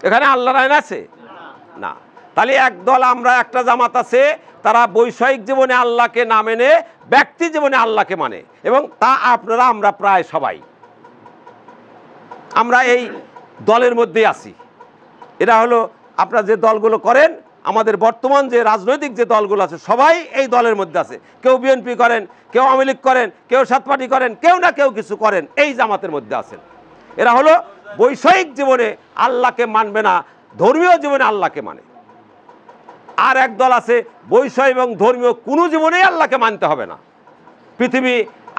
এখানে আল্লাহর আইন আছে না। তাহলে একদল আমরা, একটা জামাত আছে, তারা বৈষয়িক জীবনে আল্লাহকে না মেনে ব্যক্তি জীবনে আল্লাহকে মানে, এবং তা আপনারা আমরা প্রায় সবাই আমরা এই দলের মধ্যেই আছি। এটা হলো আপনারা যে দলগুলো করেন, আমাদের বর্তমান যে রাজনৈতিক যে দলগুলো আছে, সবাই এই দলের মধ্যে আছে। কেউ বিএনপি করেন, কেউ আওয়ামী লীগ করেন, কেউ সাত পার্টি করেন, কেউ না কেউ কিছু করেন, এই জামাতের মধ্যে আছেন। এরা হলো বৈষয়িক জীবনে আল্লাহকে মানবে না, ধর্মীয় জীবনে আল্লাহকে মানে। আর এক দল আছে বৈষয়িক এবং ধর্মীয় কোনো জীবনেই আল্লাহকে মানতে হবে না। পৃথিবী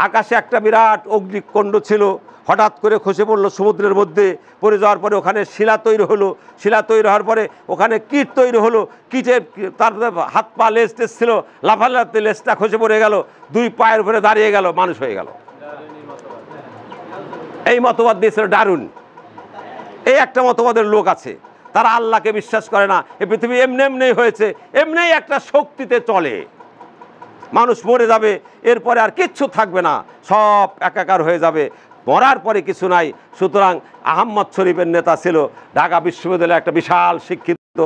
আকাশে একটা বিরাট অগ্নিকুণ্ড ছিল, হঠাৎ করে খসে পড়লো সমুদ্রের মধ্যে, পড়ে যাওয়ার পরে ওখানে শিলা তৈরি হলো, শিলা তৈরি হওয়ার পরে ওখানে কীট তৈরি হলো, কীটের তারপরে হাত পা লেজ টেজ ছিল, লাফালাফতে লেজটা খসে পড়ে গেল, 2 পায়ের উপরে দাঁড়িয়ে গেল, মানুষ হয়ে গেল। এই মতবাদ দিয়েছিল ডারউইন। এই একটা মতবাদের লোক আছে, তারা আল্লাহকে বিশ্বাস করে না। এই পৃথিবী এমনি এমনি হয়েছে, এমনি একটা শক্তিতে চলে, মানুষ মরে যাবে, এরপরে আর কিচ্ছু থাকবে না, সব একাকার হয়ে যাবে, মরার পরে কিছু নাই। সুতরাং আহমদ শরীফের নেতা ছিল ঢাকা বিশ্ববিদ্যালয়ে একটা বিশাল শিক্ষিত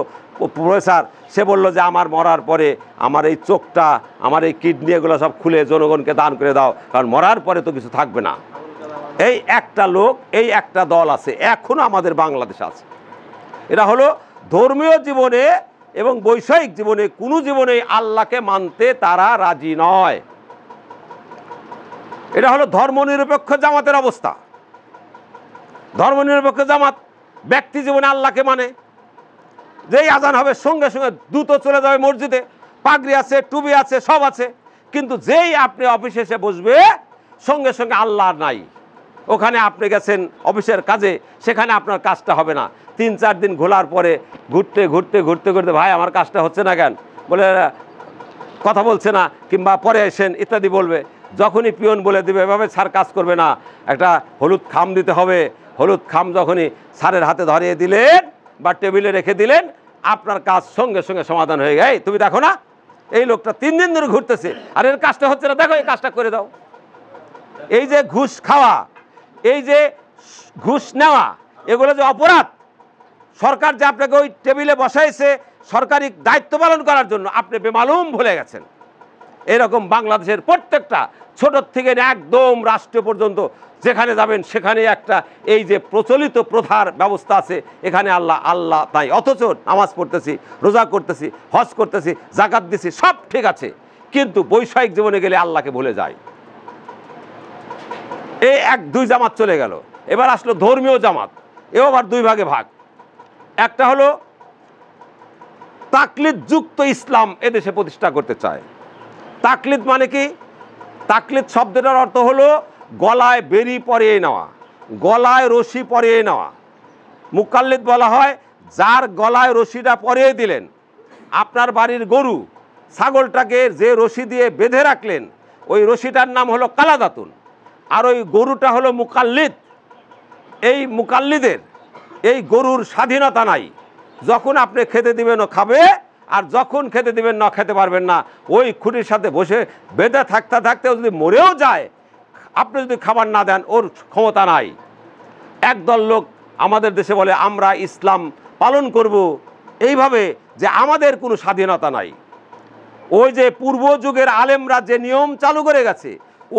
প্রফেসর, সে বলল যে আমার মরার পরে আমার এই চোখটা, আমার এই কিডনি, এগুলো সব খুলে জনগণকে দান করে দাও, কারণ মরার পরে তো কিছু থাকবে না। এই একটা লোক, এই একটা দল আছে, এখনো আমাদের বাংলাদেশে আছে। এটা হলো ধর্মীয় জীবনে এবং বৈষয়িক জীবনে কোনো জীবনেই আল্লাহকে মানতে তারা রাজি নয়। এটা হলো ধর্মনিরপেক্ষ জামাতের অবস্থা। ধর্মনিরপেক্ষ জামাত ব্যক্তি জীবনে আল্লাহকে মানে, যেই আজান হবে সঙ্গে সঙ্গে দ্রুত চলে যাবে মসজিদে, পাগড়ি আছে, টুপি আছে, সব আছে, কিন্তু যেই আপনি অফিসে এসে বসবে সঙ্গে সঙ্গে আল্লাহ নাই। ওখানে আপনি গেছেন অফিসের কাজে, সেখানে আপনার কাজটা হবে না। 3-4 দিন ঘোলার পরে ঘুরতে ঘুরতে ঘুরতে ঘুরতে, ভাই আমার কাজটা হচ্ছে না কেন, বলে কথা বলছে না, কিংবা পরে এসেন ইত্যাদি বলবে। যখনই পিয়ন বলে দেবে এভাবে স্যার কাজ করবে না, একটা হলুদ খাম দিতে হবে, হলুদ খাম যখনই স্যারের হাতে ধরিয়ে দিলেন বা টেবিলে রেখে দিলেন, আপনার কাজ সঙ্গে সঙ্গে সমাধান হয়ে গেছে। তুমি দেখো না এই লোকটা 3 দিন ধরে ঘুরতেছে, আর এর কাজটা হচ্ছে না, দেখো এই কাজটা করে দাও। এই যে ঘুষ খাওয়া, এই যে ঘুষ নেওয়া, এগুলো যে অপরাধ, সরকার যে আপনাকে ওই টেবিলে বসাইছে সরকারি দায়িত্ব পালন করার জন্য, আপনি বেমালুম ভুলে গেছেন। এরকম বাংলাদেশের প্রত্যেকটা ছোট থেকে একদম রাষ্ট্র পর্যন্ত যেখানে যাবেন সেখানে একটা এই যে প্রচলিত প্রথার ব্যবস্থা আছে, এখানে আল্লাহ আল্লাহ তাই, অথচ নামাজ পড়তেছি, রোজা করতেছি, হজ করতেছি, জাকাত দিছি, সব ঠিক আছে, কিন্তু বৈষয়িক জীবনে গেলে আল্লাহকে ভুলে যায়। এই 1-2 জামাত চলে গেল, এবার আসলো ধর্মীয় জামাত, এও আবার 2 ভাগে ভাগ। একটা হলো তাকলিদ যুক্ত ইসলাম এদেশে প্রতিষ্ঠা করতে চায়। তাকলিদ মানে কি? তাকলিদ শব্দটার অর্থ হলো গলায় বেরি পরিয়ে নেওয়া, গলায় রশি পরিয়ে নেওয়া। মুকাল্লিদ বলা হয় যার গলায় রশিটা পরিয়ে দিলেন। আপনার বাড়ির গরু ছাগলটাকে যে রশি দিয়ে বেঁধে রাখলেন, ওই রশিটার নাম হলো কালাদাতুন, আর ওই গরুটা হলো মুকাল্লিদ। এই মুকাল্লিদের এই গরুর স্বাধীনতা নাই, যখন আপনি খেতে দিবেন ও খাবে, আর যখন খেতে দিবেন না খেতে পারবেন না। ওই খুঁটির সাথে বসে বেঁধে থাকতে থাকতেও যদি মরেও যায়, আপনি যদি খাবার না দেন, ওর ক্ষমতা নাই। একদল লোক আমাদের দেশে বলে আমরা ইসলাম পালন করব, এইভাবে যে আমাদের কোনো স্বাধীনতা নাই। ওই যে পূর্ব যুগের আলেমরা যে নিয়ম চালু করে গেছে,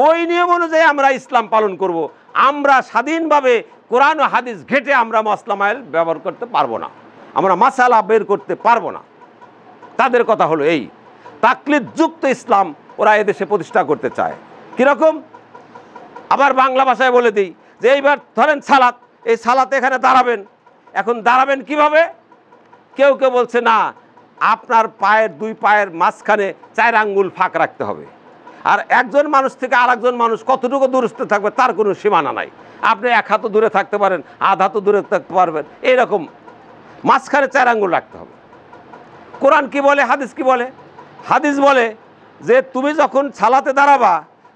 ওই নিয়ম অনুযায়ী আমরা ইসলাম পালন করব। আমরা স্বাধীনভাবে কোরআন ও হাদিস ঘেঁটে আমরা মসলামাইল ব্যবহার করতে পারবো না, আমরা মাসালা বের করতে পারবো না। তাদের কথা হলো এই তাকলিদ যুক্ত ইসলাম ওরা এদেশে প্রতিষ্ঠা করতে চায়। কীরকম? আবার বাংলা ভাষায় বলে দিই যে এইবার ধরেন সালাত, এই সালাতে এখানে দাঁড়াবেন, এখন দাঁড়াবেন কিভাবে? কেউ কেউ বলছে না, আপনার পায়ের 2 পায়ের মাঝখানে 4 আঙ্গুল ফাঁক রাখতে হবে, আর একজন মানুষ থেকে আরেকজন মানুষ কতটুকু দূরত্বে থাকবে তার কোনো সীমানা নাই। আপনি 1 হাতও দূরে থাকতে পারেন, আধ হাতও দূরে থাকতে পারবেন, এইরকম মাঝখানে 4 আঙ্গুল রাখতে হবে। কোরআন কি বলে, হাদিস কি বলে? হাদিস বলে যে তুমি যখন সালাতে দাঁড়াবা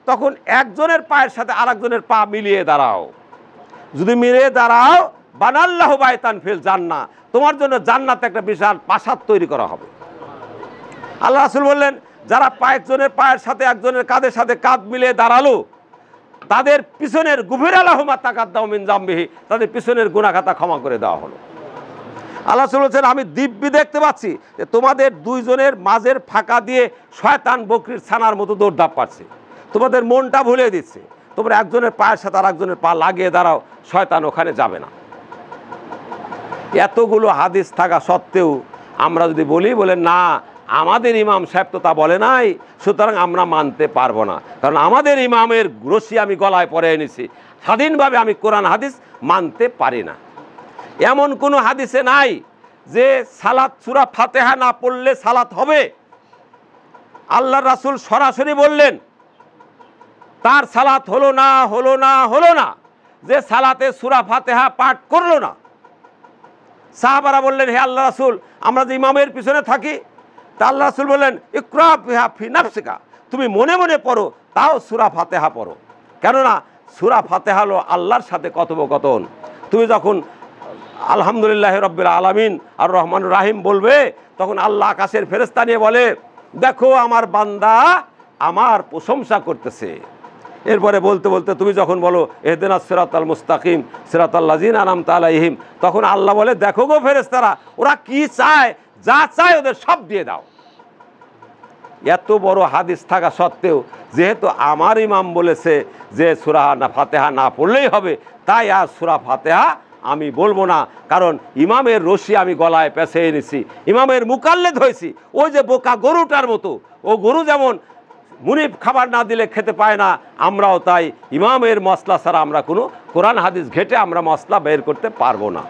তখন একজনের পায়ের সাথে আরেকজনের পা মিলিয়ে দাঁড়াও। যদি মিলিয়ে দাঁড়াও, বানাল্লাহু বাইতান ফিল জান্নাহ, তোমার জন্য জান্নাতে একটা বিশাল প্রাসাদ তৈরি করা হবে। আল্লাহ রাসূল বললেন, যারা একজনের পায়ের সাথে একজনের কাঁধের সাথে কাঁধ মিলিয়ে দাঁড়ালো, তাদের পিছনের গুফিরা লাহু মা তাকাদ্দাম মিন যামবিহি, তাদের পিছনের গুনাহ খাতা ক্ষমা করে দেওয়া হলো। আল্লাহ রাসূল বলেছেন, আমি দিব্যি দেখতে পাচ্ছি যে তোমাদের 2 জনের মাঝের ফাঁকা দিয়ে শয়তান বকরির ছানার মতো দৌড়ধাপ পাচ্ছে, তোমাদের মনটা ভুলে দিচ্ছে। তোমরা একজনের পায়ের সাথে আর একজনের পা লাগিয়ে দাঁড়াও, শয়তান ওখানে যাবে না। এতগুলো হাদিস থাকা সত্ত্বেও আমরা যদি বলেন না আমাদের ইমাম সাহেব তো তা বলে নাই, সুতরাং আমরা মানতে পারবো না, কারণ আমাদের ইমামের রশি আমি গলায় পরে এনেছি, স্বাধীনভাবে আমি কোরআন হাদিস মানতে পারি না। এমন কোনো হাদিসে নাই যে সালাত সূরা ফাতিহা না পড়লে সালাত হবে। আল্লাহর রাসূল সরাসরি বললেন তার সালাত হলো না যে সালাতে সূরা ফাতিহা পাঠ করলো না। সাহাবারা বললেন, হে আল্লাহ রাসূল, আমরা যে ইমামের পিছনে থাকি, তা আল্লাহ রাসূল বললেন, ইকরা বিহা ফি নাফসিকা, তুমি মনে মনে পড়ো, তাও সূরা ফাতিহা পড়ো। কেননা সূরা ফাতিহা হলো আল্লাহর সাথে কথোপকথন। তুমি যখন আলহামদুলিল্লাহ রাব্বিল আলামিন আর রহমানুর রাহিম বলবে, তখন আল্লাহ আকাশের ফেরেশতা নিয়ে বলে, দেখো আমার বান্দা আমার প্রশংসা করতেছে। এরপরে বলতে বলতে তুমি যখন বলো ইহদিনাস সিরাতাল মুস্তাকিম সিরাতাল লাযিনা আনআমতা আলাইহিম, তখন আল্লাহ বলে, দেখো গো ফেরেশতারা, ওরা কি চায়, যা চায় ওদের সব দিয়ে দাও। এত বড় হাদিস থাকা সত্ত্বেও যেহেতু আমার ইমাম বলেছে যে সূরা ফাতিহা না পড়লেই হবে, তাই আর সূরা ফাতিহা আমি বলবো না, কারণ ইমামের রশি আমি গলায় পেঁচিয়ে এনেছি, ইমামের মুকাল্লিদ হয়েছি। ওই যে বোকা গরুটার মতো, ও গরু যেমন মুনিব খাবার না দিলে খেতে পায় না, আমরাও তাই ইমামের মসলা ছাড়া আমরা কোনো কোরআন হাদিস ঘেটে আমরা মসলা বের করতে পারবো না।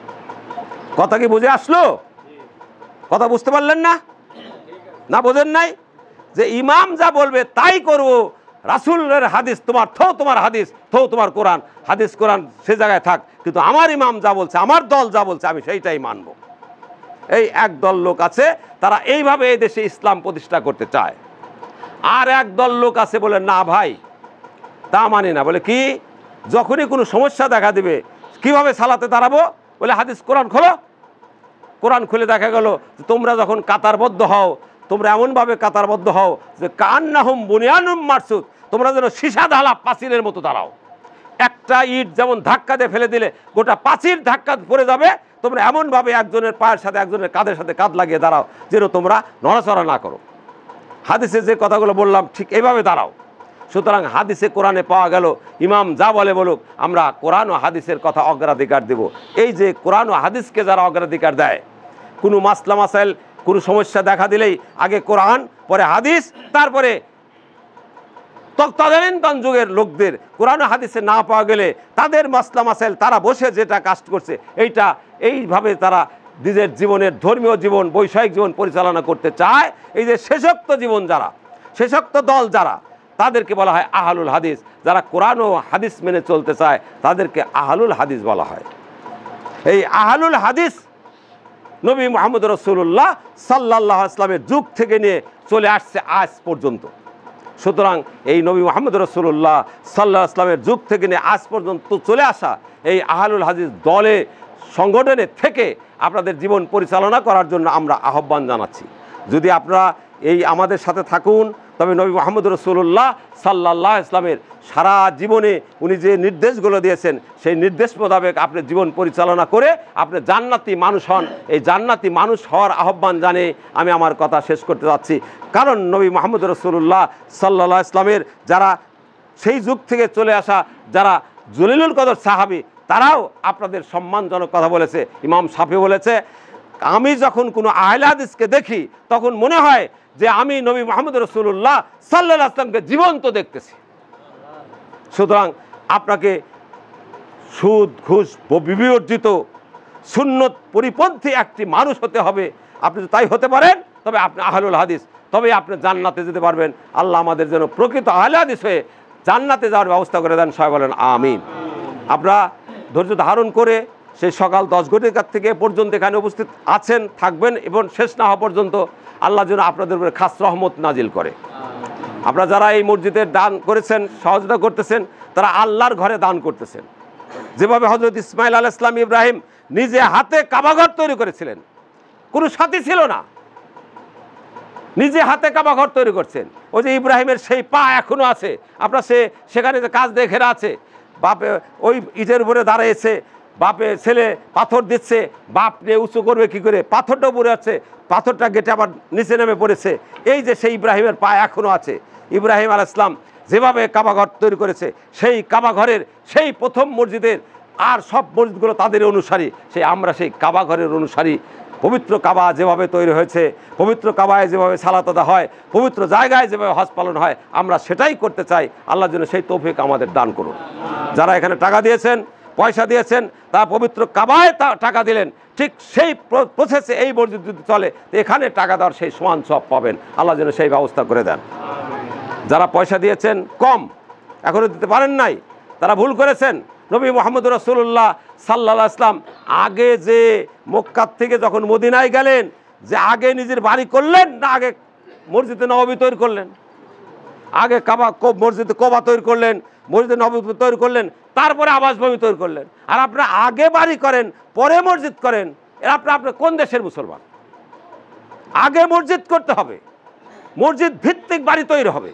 কথা কি বুঝে আসলো? কথা বুঝতে পারলেন না? না বোঝেন নাই? যে ইমাম যা বলবে তাই করব, রাসূলের হাদিস তোমার হাদিস তোমার কোরআন, হাদিস কোরআন সে জায়গায় থাক, কিন্তু আমার ইমাম যা বলছে, আমার দল যা বলছে আমি সেইটাই মানব। এই একদল লোক আছে, তারা এইভাবে এই দেশে ইসলাম প্রতিষ্ঠা করতে চায়। আর একদল লোক আছে বলে না ভাই তা মানি না, বলে কি যখনই কোনো সমস্যা দেখা দিবে কিভাবে সালাতে দাঁড়াবো, বলে হাদিস কোরআন খোলো। কোরআন খুলে দেখা গেল যে তোমরা যখন কাতারবদ্ধ হও, তোমরা এমনভাবে কাতারবদ্ধ হও যে কান্নাহুম বুনিয়ানুম মারসুদ, তোমরা যেন সীসা ঢালা পাঁচিলের মতো দাঁড়াও। একটা ইট যেমন ধাক্কা দিয়ে ফেলে দিলে গোটা পাঁচিল ধাক্কা পড়ে যাবে, তোমরা এমনভাবে একজনের পায়ের সাথে একজনের কাঁধের সাথে কাঁধ লাগিয়ে দাঁড়াও যেন তোমরা নড়াচড়া না করো। হাদিসে যে কথাগুলো বললাম ঠিক এইভাবে দাঁড়াও। সুতরাং হাদিসে কোরআনে পাওয়া গেল ইমাম যা বলে বলুক, আমরা কোরআন ও হাদিসের কথা অগ্রাধিকার দেব। এই যে কোরআন ও হাদিসকে যারা অগ্রাধিকার দেয়, কোনো মাসলা মাসাইল কোনো সমস্যা দেখা দিলেই আগে কোরআন পরে হাদিস, তারপরে তদানীন্তন যুগের লোকদের কোরআন ও হাদিসে না পাওয়া গেলে তাদের মাসলা মাসাইল তারা বসে যেটা কাজ করছে এইভাবে তারা নিজের জীবনের ধর্মীয় জীবন বৈষয়িক জীবন পরিচালনা করতে চায়। এই যে শেষোক্ত জীবন যারা, শেষোক্ত দল যারা, তাদেরকে বলা হয় আহলুল হাদিস। যারা কোরআন ও হাদিস মেনে চলতে চায় তাদেরকে আহলুল হাদিস বলা হয়। এই আহলুল হাদিস নবী মুহাম্মদ রাসূলুল্লাহ সাল্লাল্লাহু আলাইহি ওয়াসাল্লামের যুগ থেকে নিয়ে চলে আসছে আজ পর্যন্ত। সুতরাং এই নবী মুহাম্মদ রাসূলুল্লাহ সাল্লাল্লাহু আলাইহি ওয়াসাল্লামের যুগ থেকে নিয়ে আজ পর্যন্ত চলে আসা এই আহলুল হাদিস দলে সংগঠনে থেকে আপনাদের জীবন পরিচালনা করার জন্য আমরা আহ্বান জানাচ্ছি। যদি আপনারা এই আমাদের সাথে থাকুন, তবে নবী মুহাম্মদ রাসূলুল্লাহ সাল্লাল্লাহু আলাইহি ওয়াসাল্লামের সারা জীবনে উনি যে নির্দেশগুলো দিয়েছেন সেই নির্দেশ মোতাবেক আপনি জীবন পরিচালনা করে আপনি জান্নাতি মানুষ হন। এই জান্নাতি মানুষ হওয়ার আহ্বান জানিয়ে আমি আমার কথা শেষ করতে যাচ্ছি। কারণ নবী মুহাম্মদ রাসূলুল্লাহ সাল্লাল্লাহু আলাইহি ওয়াসাল্লামের যারা সেই যুগ থেকে চলে আসা যারা জলিলুল কদর সাহাবী, তারাও আপনাদের সম্মানজনক কথা বলেছে। ইমাম শাফি বলেছে, আমি যখন কোনো আহলে হাদিসকে দেখি তখন মনে হয় যে আমি নবী মুহাম্মদ রাসূলুল্লাহ সাল্লাল্লাহু আলাইহি ওয়াসাল্লামকে জীবন্ত দেখতেছি। সুতরাং আপনাকে সুদ ঘুষ বিবর্জিত সুন্নত পরিপন্থী একটি মানুষ হতে হবে। আপনি যদি তাই হতে পারেন তবে আপনি আহলুল হাদিস, তবে আপনি জান্নাতে যেতে পারবেন। আল্লাহ আমাদের যেন প্রকৃত আহলে হাদিস হয়ে জান্নাতে যাওয়ার ব্যবস্থা করে দেন। সবাই বলেন আমিন। আপনারা ধৈর্য ধারণ করে সেই সকাল 10 ঘটিকার থেকে পর্যন্ত এখানে উপস্থিত আছেন, থাকবেন এবং শেষ না হওয়া পর্যন্ত আল্লাহ যেন আপনাদের উপরে খাস রহমত নাজিল করে। আপনারা যারা এই মসজিদের দান করেছেন, সহযোগিতা করতেছেন, তারা আল্লাহর ঘরে দান করতেছেন। যেভাবে হযরত ইসমাঈল আলাইহিস সালাম ইব্রাহিম নিজে হাতে কাবাঘর তৈরি করেছিলেন, কোনো সাথী ছিল না, নিজে হাতে কাবাঘর তৈরি করছেন। ওই যে ইব্রাহিমের সেই পা এখনো আছে, আপনার সেখানে যে কাজ দিয়ে ঘেরা আছে, বাপে ওই ইটের উপরে দাঁড়িয়েছে, বাপে ছেলে পাথর দিচ্ছে, বাপ নিয়ে উঁচু করবে কি করে, পাথরটা উপরে আছে, পাথরটা গেটে আবার নিচে নেমে পড়েছে। এই যে সেই ইব্রাহিমের পা এখনো আছে। ইব্রাহিম আলাইহিস সালাম যেভাবে কাবাঘর তৈরি করেছে, সেই কাবাঘরের সেই প্রথম মসজিদের আর সব মসজিদগুলো তাদের অনুসারী, আমরা সেই কাবাঘরের অনুসারী। পবিত্র কাবা যেভাবে তৈরি হয়েছে, পবিত্র কাবায় যেভাবে সালাত আদা হয়, পবিত্র জায়গায় যেভাবে হজ পালন হয়, আমরা সেটাই করতে চাই। আল্লাহর জন্য সেই তৌফিক আমাদের দান করুন। যারা এখানে টাকা দিয়েছেন, পয়সা দিয়েছেন, তারা পবিত্র কাবায় টাকা দিলেন, ঠিক সেই প্রসেসে এই মসজিদ যদি চলে এখানে টাকা দেওয়ার সেই সমান সব পাবেন। আল্লাহ যেন সেই ব্যবস্থা করে দেন। যারা পয়সা দিয়েছেন কম, এখনও দিতে পারেন নাই, তারা ভুল করেছেন। নবী মুহাম্মদ রাসূলুল্লাহ সাল্লাল্লাহু আলাইহি ওয়াসাল্লাম আগে যে মক্কা থেকে যখন মদিনায় গেলেন, যে আগে নিজের বাড়ি করলেন না আগে মসজিদে নববী তৈরি করলেন? আগে মসজিদে কোবা তৈরি করলেন, মসজিদে নববী তৈরি করলেন, তারপরে আবাসভূমি তৈরি করলেন। আর আপনারা আগে বাড়ি করেন পরে মসজিদ করেন, এরা আপনার কোন দেশের মুসলমান? আগে মসজিদ করতে হবে, মসজিদ ভিত্তিক বাড়ি তৈরি হবে,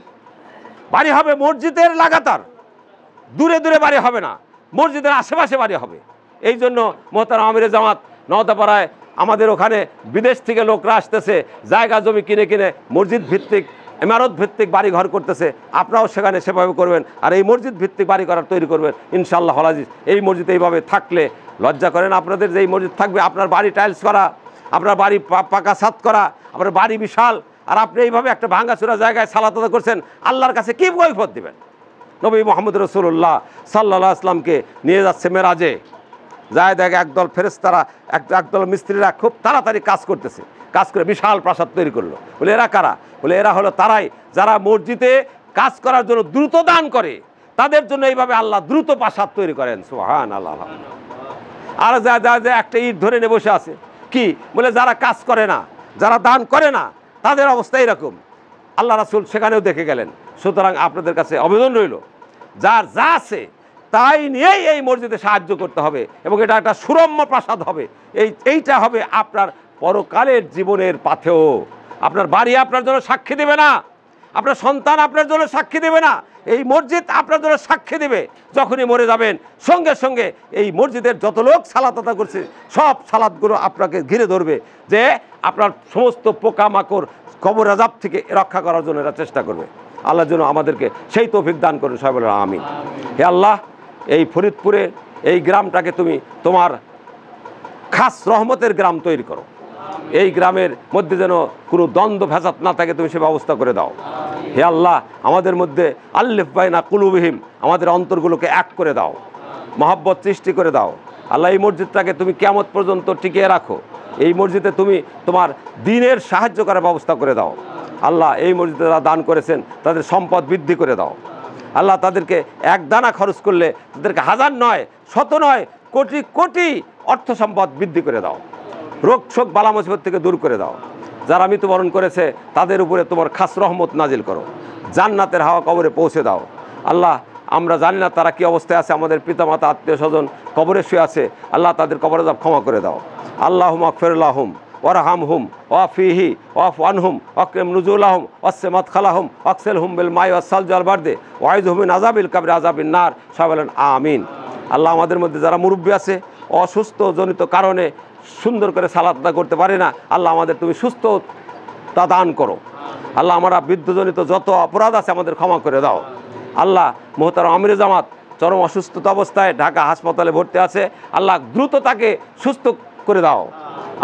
বাড়ি হবে মসজিদের লাগাতার, দূরে দূরে বাড়ি হবে না, মসজিদের আশেপাশে বাড়ি হবে। এই জন্য মোহতারাম আমিরে জামাত নওদাপাড়ায় আমাদের ওখানে বিদেশ থেকে লোকরা আসতেছে, জায়গা জমি কিনে কিনে মসজিদ ভিত্তিক ইমারত ভিত্তিক বাড়ি ঘর করতেছে। আপনারাও সেখানে সেভাবে করবেন, আর এই মসজিদ ভিত্তিক বাড়ি করার তৈরি করবেন ইনশাআল্লাহ আজিজ। এই মসজিদ এইভাবে থাকলে লজ্জা করেন আপনাদের যে এই মসজিদ থাকবে, আপনার বাড়ি টাইলস করা, আপনার বাড়ি পাকা ছাদ করা, আপনার বাড়ি বিশাল, আর আপনি এইভাবে একটা ভাঙাচোরা জায়গায় সালাত আদা করছেন, আল্লাহর কাছে কী কৈফিয়ত দিবেন? নবী মুহাম্মদ রাসূলুল্লাহ সাল্লাল্লাহু আলাইহি ওয়াসাল্লামকে নিয়ে যাচ্ছে মেরাজে, যায় দেখে একদল ফেরেশতারা একদল মিস্ত্রিরা খুব তাড়াতাড়ি কাজ করতেছে, কাজ করে বিশাল প্রাসাদ তৈরি করলো। বলে এরা কারা? বলে এরা হলো তারাই যারা মসজিদে কাজ করার জন্য দ্রুত দান করে, তাদের জন্য এইভাবে আল্লাহ দ্রুত প্রাসাদ তৈরি করেন। সুবহানাল্লাহ। আর যা একটা ইট ধরে নিয়ে বসে আছে, কি বলে যারা কাজ করে না, যারা দান করে না, তাদের অবস্থা এরকম। আল্লাহ রাসূল সেখানেও দেখে গেলেন। সুতরাং আপনাদের কাছে আবেদন রইল, যার যা আছে তাই নিয়েই এই মসজিদে সাহায্য করতে হবে, এবং এটা একটা সুরম্য প্রাসাদ হবে। এইটা হবে আপনার পরকালের জীবনের পাথেয়। আপনার বাড়ি আপনার জন্য সাক্ষী দেবে না, আপনার সন্তান আপনার জন্য সাক্ষী দেবে না, এই মসজিদ আপনার জন্য সাক্ষী দেবে। যখনই মরে যাবেন সঙ্গে সঙ্গে এই মসজিদের যত লোক সালাত আদায় করছে সব সালাতগুলো আপনাকে ঘিরে ধরবে, যে আপনার সমস্ত পোকামাকড় কবর আযাব থেকে রক্ষা করার জন্য এরা চেষ্টা করবে। আল্লাহর জন্য আমাদেরকে সেই তৌফিক দান করুন, সবাই বলেন আমিন। হে আল্লাহ, এই ফরিদপুরে এই গ্রামটাকে তুমি তোমার খাস রহমতের গ্রাম তৈরি করো। এই গ্রামের মধ্যে যেন কোনো দ্বন্দ্ব ফ্যাসাদ না থাকে, তুমি সে ব্যবস্থা করে দাও। হে আল্লাহ, আমাদের মধ্যে আল্লিফ বাইনা কুলুবিহিম, আমাদের অন্তরগুলোকে এক করে দাও, মহব্বত সৃষ্টি করে দাও। আল্লাহ, এই মসজিদটাকে তুমি কিয়ামত পর্যন্ত টিকিয়ে রাখো। এই মসজিদে তুমি তোমার দ্বীনের সাহায্য করার ব্যবস্থা করে দাও। আল্লাহ, এই মসজিদে যারা দান করেছেন তাদের সম্পদ বৃদ্ধি করে দাও। আল্লাহ, তাদেরকে এক দানা খরচ করলে তাদেরকে হাজার নয়, শত নয়, কোটি কোটি অর্থ সম্পদ বৃদ্ধি করে দাও। রোগ শোক বালা মুসিবত থেকে দূর করে দাও। যারা মৃত্যুবরণ করেছে তাদের উপরে তোমার খাস রহমত নাজিল করো, জান্নাতের হাওয়া কবরে পৌঁছে দাও। আল্লাহ, আমরা জানি না তারা কী অবস্থায় আছে, আমাদের পিতামাতা আত্মীয় স্বজন কবরে শুয়ে আছে। আল্লাহ, তাদের কবর আযাব ক্ষমা করে দাও। আল্লাহুম আগফিরলাহুম ওয়ারহামহুম ওয়াফিহি ওয়াফু আনহুম ওয়াকরিম নুজুলাহুম ওয়াসসি মাদখালাহুম ওয়াকসিলহুম বিল মাই ওয়াসসালজি ওয়াল বারদি ওয়াইযহুম মিন আযাবিল কবরি আযাবিন নার। সবাই বলেন আমিন। আল্লাহ, আমাদের মধ্যে যারা মুরব্বী আছে, অসুস্থ জনিত কারণে সুন্দর করে সালাত আদায় করতে পারে না, আল্লাহ আমাদের তুমি সুস্থতা দান করো। আল্লাহ, আমরা বৃদ্ধজনিত যত অপরাধ আছে আমাদের ক্ষমা করে দাও। আল্লাহ, মুহতারাম আমিরে জামাত চরম অসুস্থতা অবস্থায় ঢাকা হাসপাতালে ভর্তি আছে। আল্লাহ, দ্রুত তাকে সুস্থ করে দাও।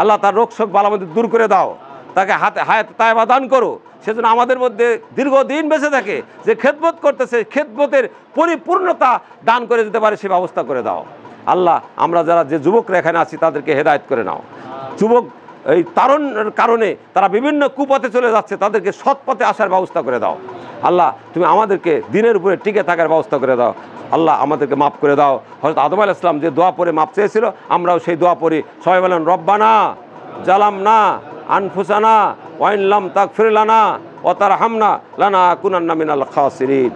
আল্লাহ, তার রোগ শোক বালামতি দূর করে দাও, তাকে হায়াত তায়েবা দান করো। সেজন্য আমাদের মধ্যে দীর্ঘদিন বেঁচে থাকে, যে খেদমত করতেছে খেদমতের পরিপূর্ণতা দান করে দিতে পারে সে ব্যবস্থা করে দাও। আল্লাহ, আমরা যারা যে যুবকরা এখানে আছি তাদেরকে হেদায়েত করে নাও। যুবক এই তারুণ্যের কারণে তারা বিভিন্ন কুপথে চলে যাচ্ছে, তাদেরকে সৎ পথে আসার ব্যবস্থা করে দাও। আল্লাহ, তুমি আমাদেরকে দিনের উপরে টিকে থাকার ব্যবস্থা করে দাও। আল্লাহ, আমাদেরকে মাফ করে দাও। হযরত আদম আলাইহিস সালাম যে দোয়া পড়ে মাফ চেয়েছিল, আমরাও সেই দোয়া পড়ি। সবাই বলেন রব্বানা জালামনা আনফুসানা ওয়া ইন লাম তাগফির লানা ওয়া তারহামনা লানাকুনান্না মিনাল খাসিরিন।